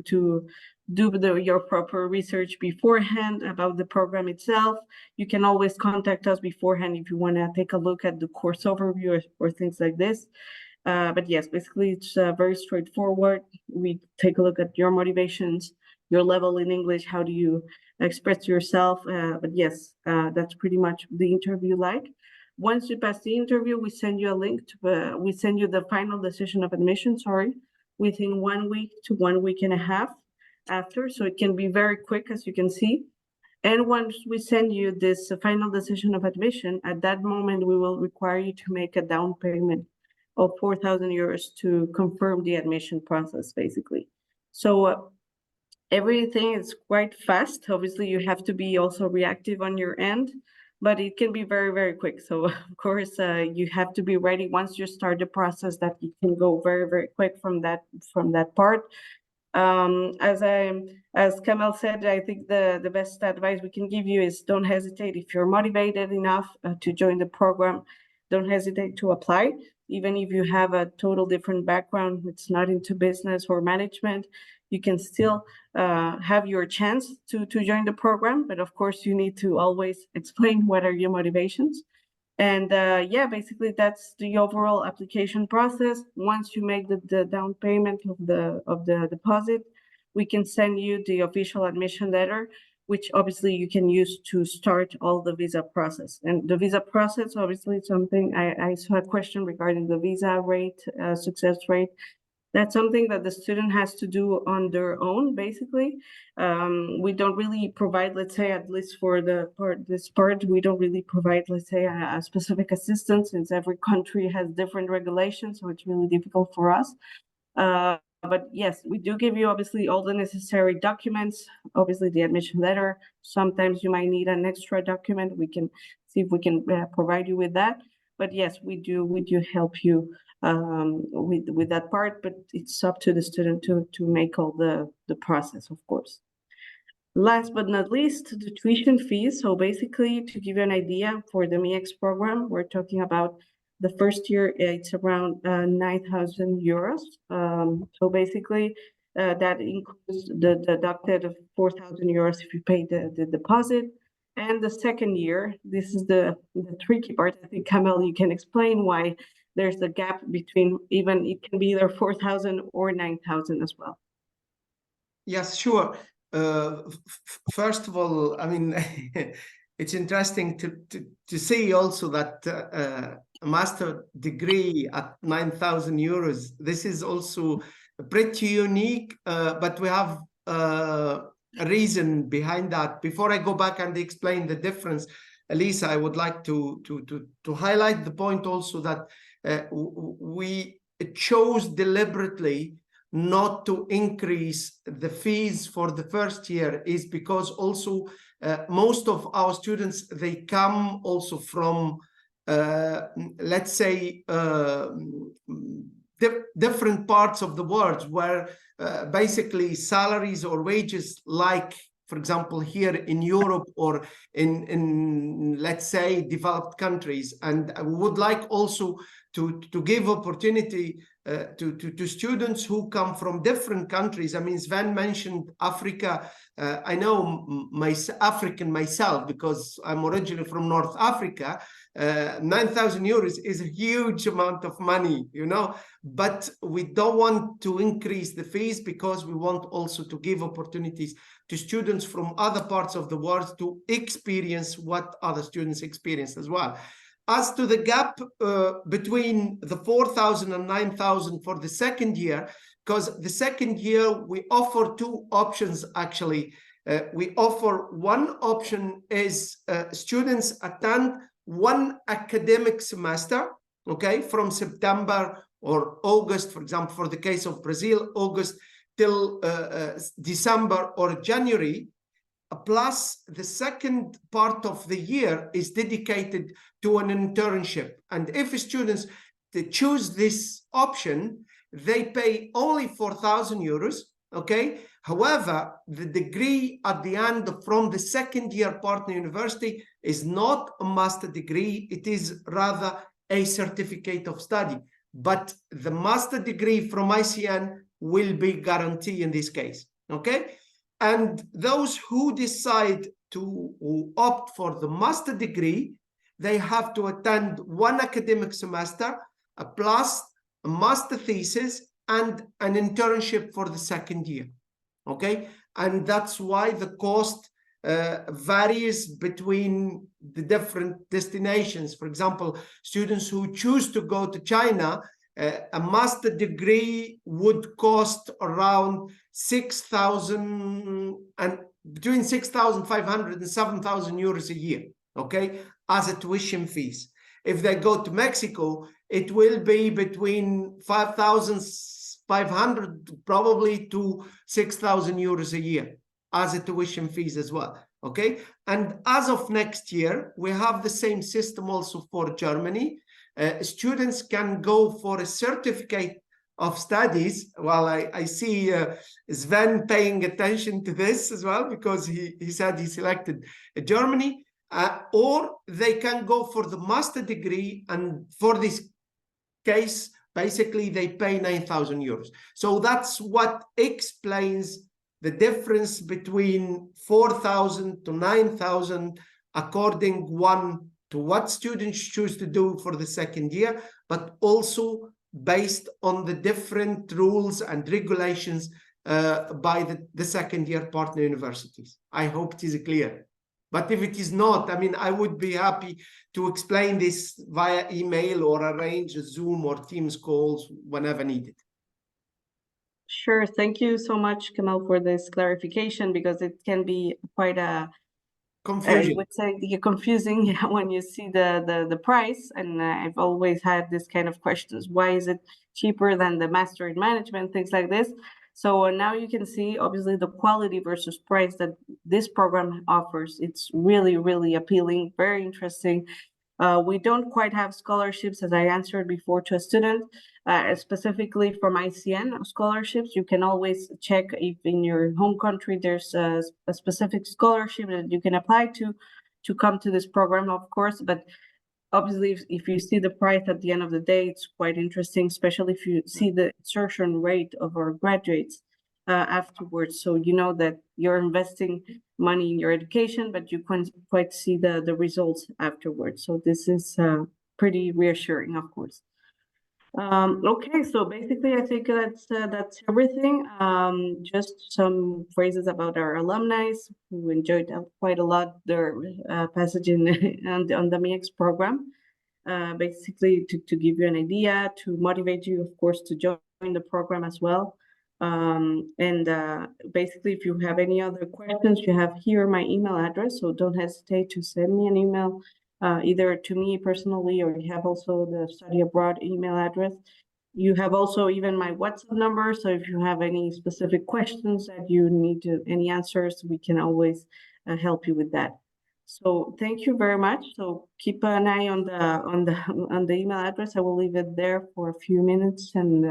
do your proper research beforehand about the program itself. You can always contact us beforehand if you want to take a look at the course overview or things like this. But yes, basically it's very straightforward. We take a look at your motivations, your level in English, how do you express yourself. But yes, that's pretty much the interview like. Once you pass the interview, we send you a link to, we send you the final decision of admission, within 1 week to 1 week and a half after. So it can be very quick, as you can see. And once we send you this final decision of admission, at that moment, we will require you to make a down payment of 4,000 euros to confirm the admission process, basically. So everything is quite fast. Obviously, you have to be also reactive on your end, but it can be very, very quick. So of course, you have to be ready once you start the process that it can go very, very quick from that part. As Kamel said, I think the best advice we can give you is don't hesitate. If you're motivated enough to join the program, don't hesitate to apply. Even if you have a total different background, it's not into business or management, you can still have your chance to join the program. But of course, you need to always explain what are your motivations. And yeah, basically that's the overall application process. Once you make the down payment of the deposit, we can send you the official admission letter, which obviously you can use to start all the visa process. And the visa process, obviously, something I saw a question regarding the visa rate, success rate. That's something that the student has to do on their own, basically. We don't really provide, let's say, at least for this part, we don't really provide, let's say, a specific assistance, since every country has different regulations, so it's really difficult for us. But yes, we do give you obviously all the necessary documents, obviously the admission letter. Sometimes you might need an extra document. We can see if we can provide you with that. But yes, we do help you with that part, but it's up to the student to make all the process, of course. Last but not least, the tuition fees. So basically, to give you an idea, for the MIEX program, we're talking about the first year, it's around 9,000 euros. So basically, that includes the deducted 4,000 euros if you pay the deposit. And the second year, this is the tricky part. I think, Kamel, you can explain why there's a gap between, even it can be either 4,000 or 9,000 as well. Yes, sure. First of all, I mean, it's interesting to see also that a master degree at 9,000 euros, this is also pretty unique, but we have a reason behind that. Before I go back and explain the difference, Elisa, I would like to highlight the point also that we chose deliberately not to increase the fees for the first year, is because also most of our students, they come also from let's say different parts of the world where basically salaries or wages, like for example here in Europe or in let's say developed countries. And I would like also to give opportunity to students who come from different countries. I mean, Sven mentioned Africa. I know African myself because I'm originally from North Africa. 9,000 euros is a huge amount of money, you know, but we don't want to increase the fees because we want also to give opportunities to students from other parts of the world to experience what other students experience as well. As to the gap between the 4,000 and 9,000 for the second year, because the second year we offer two options actually. We offer one option is students attend one academic semester, okay, from September or August, for example, for the case of Brazil, August till December or January. Plus the second part of the year is dedicated to an internship. And if students they choose this option, they pay only 4,000 euros, okay? However, the degree at the end from the second year partner university is not a master degree, it is rather a certificate of study. But the master degree from ICN will be guaranteed in this case, okay? And those who decide to opt for the master degree, they have to attend one academic semester, plus a master thesis and an internship for the second year, okay? And that's why the cost varies between the different destinations. For example, students who choose to go to China, a master degree would cost around 6,000 and between 6,500 and 7,000 euros a year, okay, as a tuition fees. If they go to Mexico, it will be between 5,500 probably to 6,000 euros a year as a tuition fees as well, okay? And as of next year, we have the same system also for Germany. Students can go for a certificate of studies. Well, I see Sven paying attention to this as well, because he said he selected Germany, or they can go for the master degree, and for this case, basically they pay 9,000 euros. So that's what explains the difference between 4,000 to 9,000, according one to what students choose to do for the second year, but also based on the different rules and regulations by the second year partner universities. I hope it is clear. But if it is not, I mean, I would be happy to explain this via email or arrange a Zoom or Teams calls whenever needed. Sure. Thank you so much, Kamel, for this clarification, because it can be quite a Confusion. I would say confusing when you see the price. And I've always had this kind of questions. Why is it cheaper than the master in management, things like this? So now you can see, obviously, the quality versus price that this program offers. It's really, really appealing, very interesting. We don't quite have scholarships, as I answered before to a student, specifically from ICN scholarships. You can always check if in your home country there's a specific scholarship that you can apply to come to this program, of course. But obviously, if you see the price at the end of the day, it's quite interesting, especially if you see the insertion rate of our graduates afterwards. So you know that you're investing money in your education, but you can quite see the results afterwards. So this is pretty reassuring, of course. Okay, so basically, I think that's everything. Just some phrases about our alumni who enjoyed quite a lot their passage in on the MIEX program. Basically, to give you an idea, to motivate you, of course, to join the program as well. Basically, if you have any other questions, you have here my email address, so don't hesitate to send me an email, either to me personally, or you have also the study abroad email address. You have also even my WhatsApp number, so if you have any specific questions that you need any answers, we can always help you with that. So thank you very much. So keep an eye on the email address. I will leave it there for a few minutes, and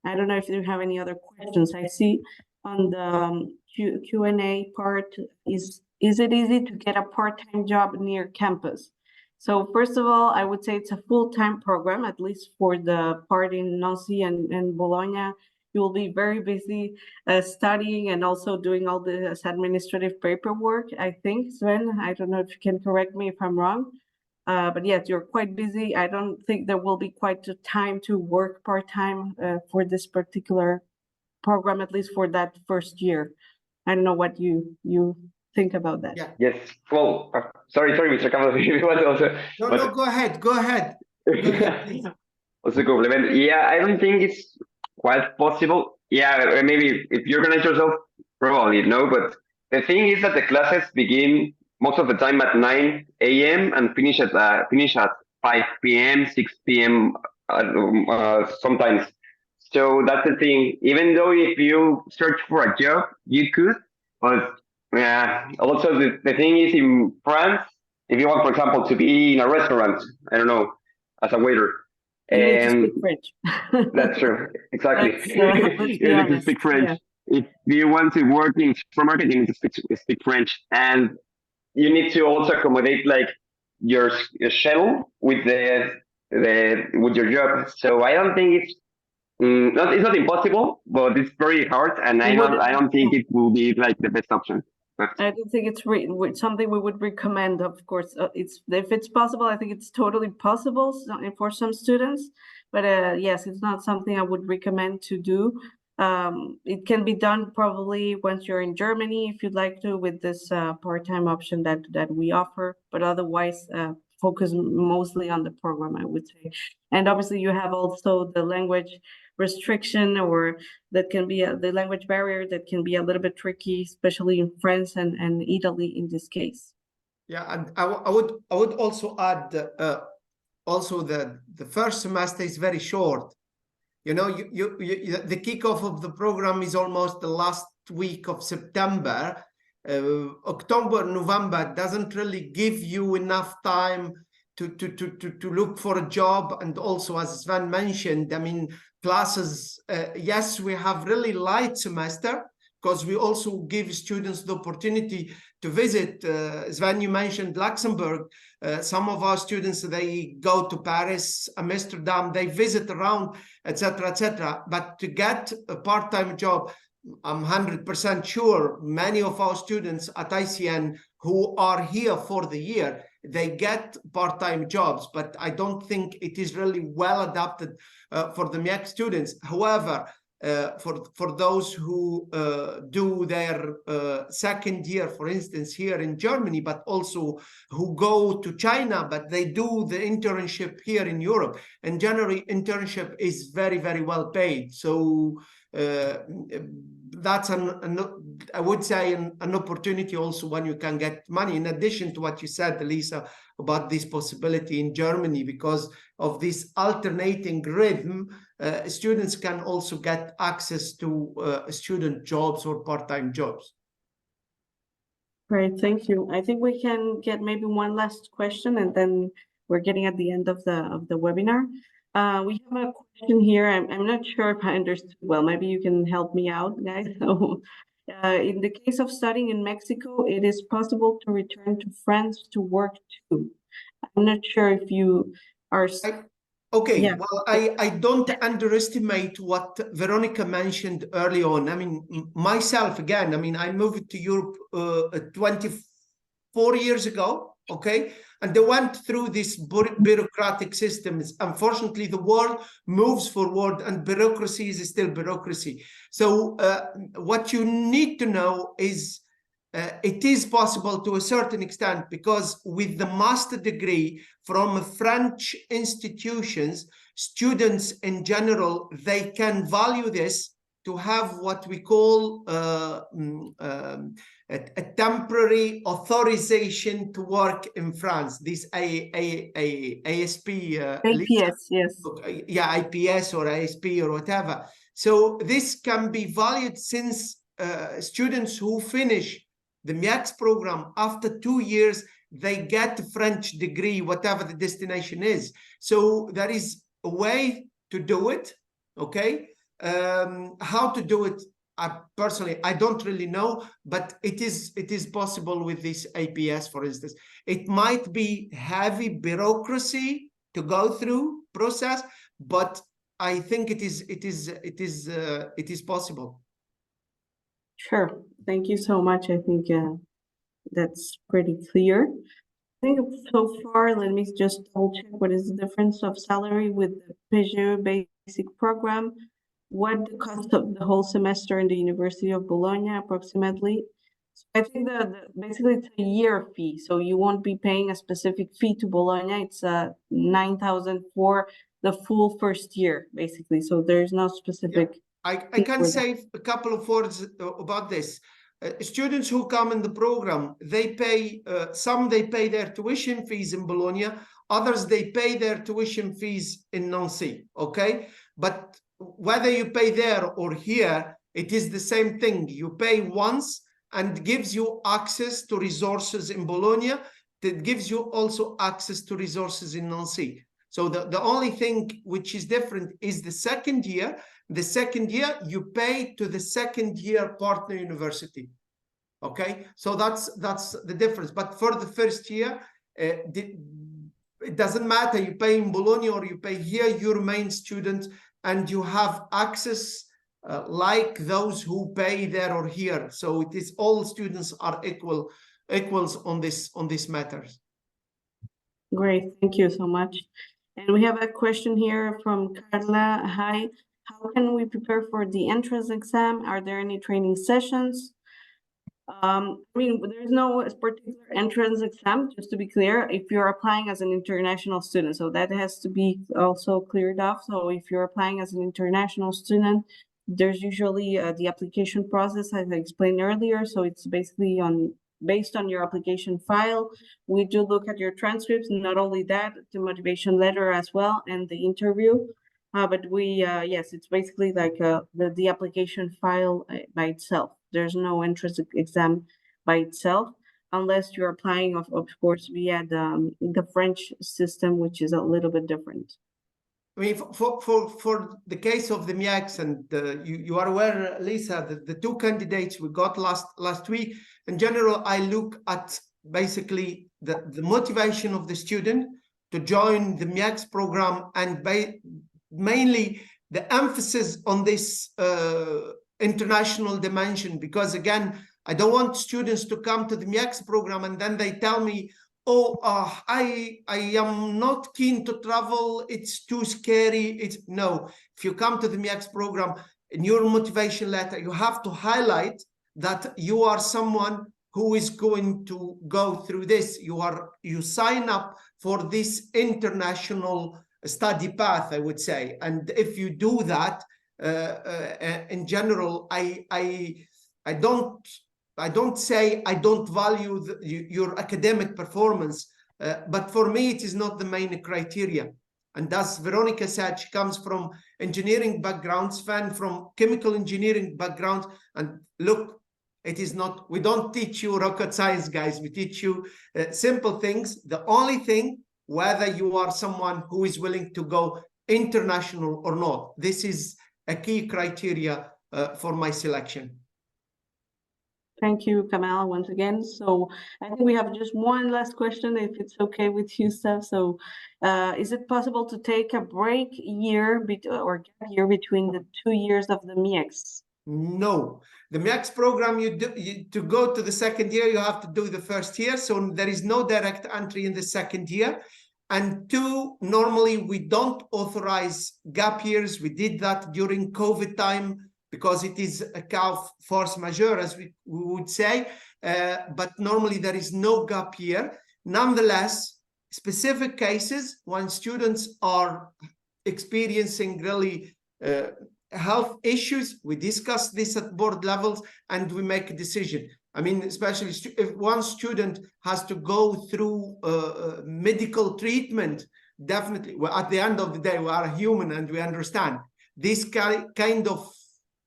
I don't know if you have any other questions. I see on the Q&A part, is it easy to get a part-time job near campus? So first of all, I would say it's a full-time program, at least for the part in Nancy and Bologna. You will be very busy studying and also doing all this administrative paperwork, I think, Sven. I don't know if you can correct me if I'm wrong. But yes, you're quite busy. I don't think there will be quite the time to work part-time for this particular program, at least for that first year. I don't know what you think about that. Yeah. Yes. Well, sorry, Mr. Kamel. No, go ahead. Go ahead, please. Also compliment. Yeah, I don't think it's quite possible. Yeah, maybe if you organize yourself, probably no. But the thing is that the classes begin most of the time at 9 a.m. and finish at 5 p.m., 6 p.m. Sometimes. So that's the thing. Even though if you search for a job, you could, but also the thing is in France, if you want, for example, to be in a restaurant, I don't know, as a waiter. You need to speak French. That's true. Exactly. Let's You need to speak French. Yeah. If you want to work in supermarket, you need to speak French, and you need to also accommodate like your schedule with with your job. So I don't think it's not impossible, but it's very hard, and I don't think it will be like the best option. But I don't think it's something we would recommend. Of course, if it's possible, I think it's totally possible for some students. But yes, it's not something I would recommend to do. It can be done probably once you're in Germany, if you'd like to, with this part-time option that we offer, but otherwise focus mostly on the program, I would say. And obviously you have also the language restriction, or that can be the language barrier that can be a little bit tricky, especially in France and Italy in this case. Yeah, and I would also add also the first semester is very short. You know, the kickoff of the program is almost the last week of September. October, November doesn't really give you enough time to look for a job. And also, as Sven mentioned, I mean, classes, yes, we have really light semester because we also give students the opportunity to visit. Sven, you mentioned Luxembourg. Some of our students, they go to Paris, Amsterdam, they visit around, etc., etc. But to get a part-time job, I'm 100% sure many of our students at ICN who are here for the year, they get part-time jobs, but I don't think it is really well adapted for the MEAC students. However, for those who do their second year, for instance, here in Germany, but also who go to China, but they do the internship here in Europe. And generally, internship is very, very well paid. So that's I would say an opportunity also when you can get money, in addition to what you said, Elisa, about this possibility in Germany. Because of this alternating rhythm, students can also get access to student jobs or part-time jobs. Great, thank you. I think we can get maybe one last question, and then we're getting at the end of the webinar. We have a question here. I'm not sure if I understood well. Maybe you can help me out, guys. So, in the case of studying in Mexico, it is possible to return to France to work too. I'm not sure if you are. Okay, yeah. well, I don't underestimate what Veronica mentioned early on. I mean, myself, again, I mean, I moved to Europe 24 years ago, okay? And they went through this bureaucratic systems. Unfortunately, the world moves forward and bureaucracy is still bureaucracy. So what you need to know is it is possible to a certain extent, because with the master degree from French institutions, students in general, they can value this to have what we call a temporary authorization to work in France. This ASP. APS, yes. Yeah, IPS or ASP or whatever. So this can be valued since students who finish the MEAC program after 2 years, they get a French degree, whatever the destination is. So there is a way to do it, okay? How to do it, personally, I don't really know, but it is possible with this APS, for instance. It might be heavy bureaucracy to go through process, but I think it is possible. Sure. Thank you so much. I think that's pretty clear. I think so far, let me just double check what is the difference of salary with the PGE basic program. What the cost of the whole semester in the University of Bologna approximately. So I think basically it's a year fee. So you won't be paying a specific fee to Bologna. It's 9,000 for the full first year, basically. So there's no specific. Yeah. I can say a couple of words about this. Students who come in the program, they pay, some they pay their tuition fees in Bologna, others they pay their tuition fees in Nancy, okay? But whether you pay there or here, it is the same thing. You pay once and gives you access to resources in Bologna, that gives you also access to resources in Nancy. So the only thing which is different is the second year. The second year, you pay to the second year partner university. Okay, so that's the difference. But for the first year, it doesn't matter. You pay in Bologna or you pay here, you remain student and you have access like those who pay there or here. So it is all students are equals on this matters. Great, thank you so much. And we have a question here from Carla. Hi, How can we prepare for the entrance exam? Are there any training sessions? I mean, there's no particular entrance exam, just to be clear, if you're applying as an international student. So that has to be also cleared off. So if you're applying as an international student, there's usually the application process, as I explained earlier. So it's basically based on your application file. We do look at your transcripts, not only that, the motivation letter as well, and the interview. But yes, it's basically like the application file by itself. There's no entrance exam by itself, unless you're applying, of course, via the French system, which is a little bit different. I mean, for the case of the MIACs, and you are aware, Lisa, the two candidates we got last week, in general, I look at basically the motivation of the student to join the MIACs program, and mainly the emphasis on this international dimension, because again, I don't want students to come to the MIACs program and then they tell me, oh, I am not keen to travel, it's too scary. No, if you come to the MIACs program, in your motivation letter, you have to highlight that you are someone who is going to go through this. You sign up for this international study path, I would say. And if you do that, in general, I don't say I don't value your academic performance, but for me, it is not the main criteria. And as Veronica said, she comes from engineering background, Sven from chemical engineering background. And look, it is not, we don't teach you rocket science, guys. We teach you simple things. The only thing, whether you are someone who is willing to go international or not. This is a key criteria for my selection. Thank you, Kamel, once again. So I think we have just one last question, if it's okay with you, Steph. So is it possible to take a break year or gap year between the 2 years of the MIACs? No, the MIACs program, to go to the second year, you have to do the first year. So there is no direct entry in the second year. And two, normally we don't authorize gap years. We did that during COVID time because it is a force majeure, as we would say. But normally there is no gap year. Nonetheless, specific cases when students are experiencing really health issues, we discuss this at board levels and we make a decision. I mean, especially if one student has to go through medical treatment, definitely, well, at the end of the day, we are human and we understand. These kind of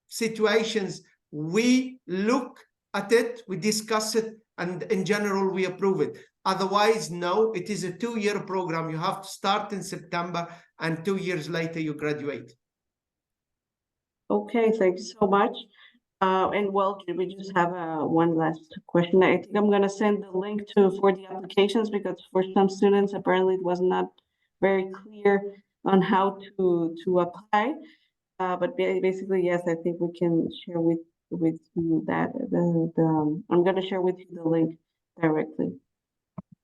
situations, we look at it, we discuss it, and in general, we approve it. Otherwise, no, it is a 2-year program. You have to start in September and 2 years later, you graduate. Okay, thank you so much. And well, we just have one last question. I think I'm going to send the link for the applications, because for some students, apparently it was not very clear on how to apply. But basically, yes, I think we can share with you that I'm going to share with you the link directly.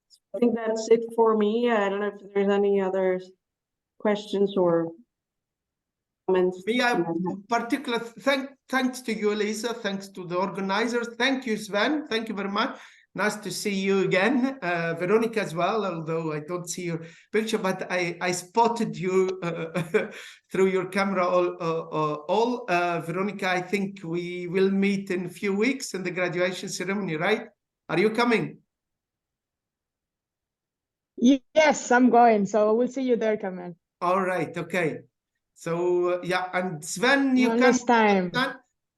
So I think that's it for me. I don't know if there's any other questions or comments. Yeah, particular thanks to you, Lisa. Thanks to the organizers. Thank you, Sven. Thank you very much. Nice to see you again. Veronica as well, although I don't see your picture, but I spotted you through your camera all. Veronica, I think we will meet in a few weeks in the graduation ceremony, right? Are you coming? Yes, I'm going. So we'll see you there, Kamel. All right. Okay. So yeah, and Sven, you can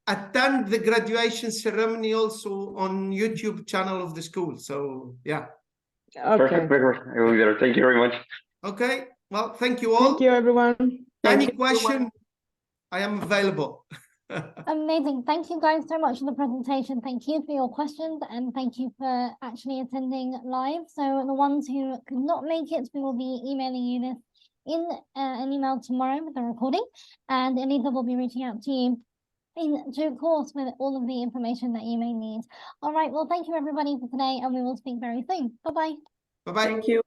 attend the graduation ceremony also on YouTube channel of the school. So yeah. Okay. Perfect. I will be there. Thank you very much. Okay. Well, thank you all. Thank you, everyone. Any question? I am available. Amazing. Thank you guys so much for the presentation. Thank you for your questions, and thank you for actually attending live. So the ones who could not make it, we will be emailing you this in an email tomorrow with the recording, and Elisa will be reaching out to you in due course with all of the information that you may need. All right, well, thank you everybody for today, and we will speak very soon. Bye-bye. Bye-bye. Thank you.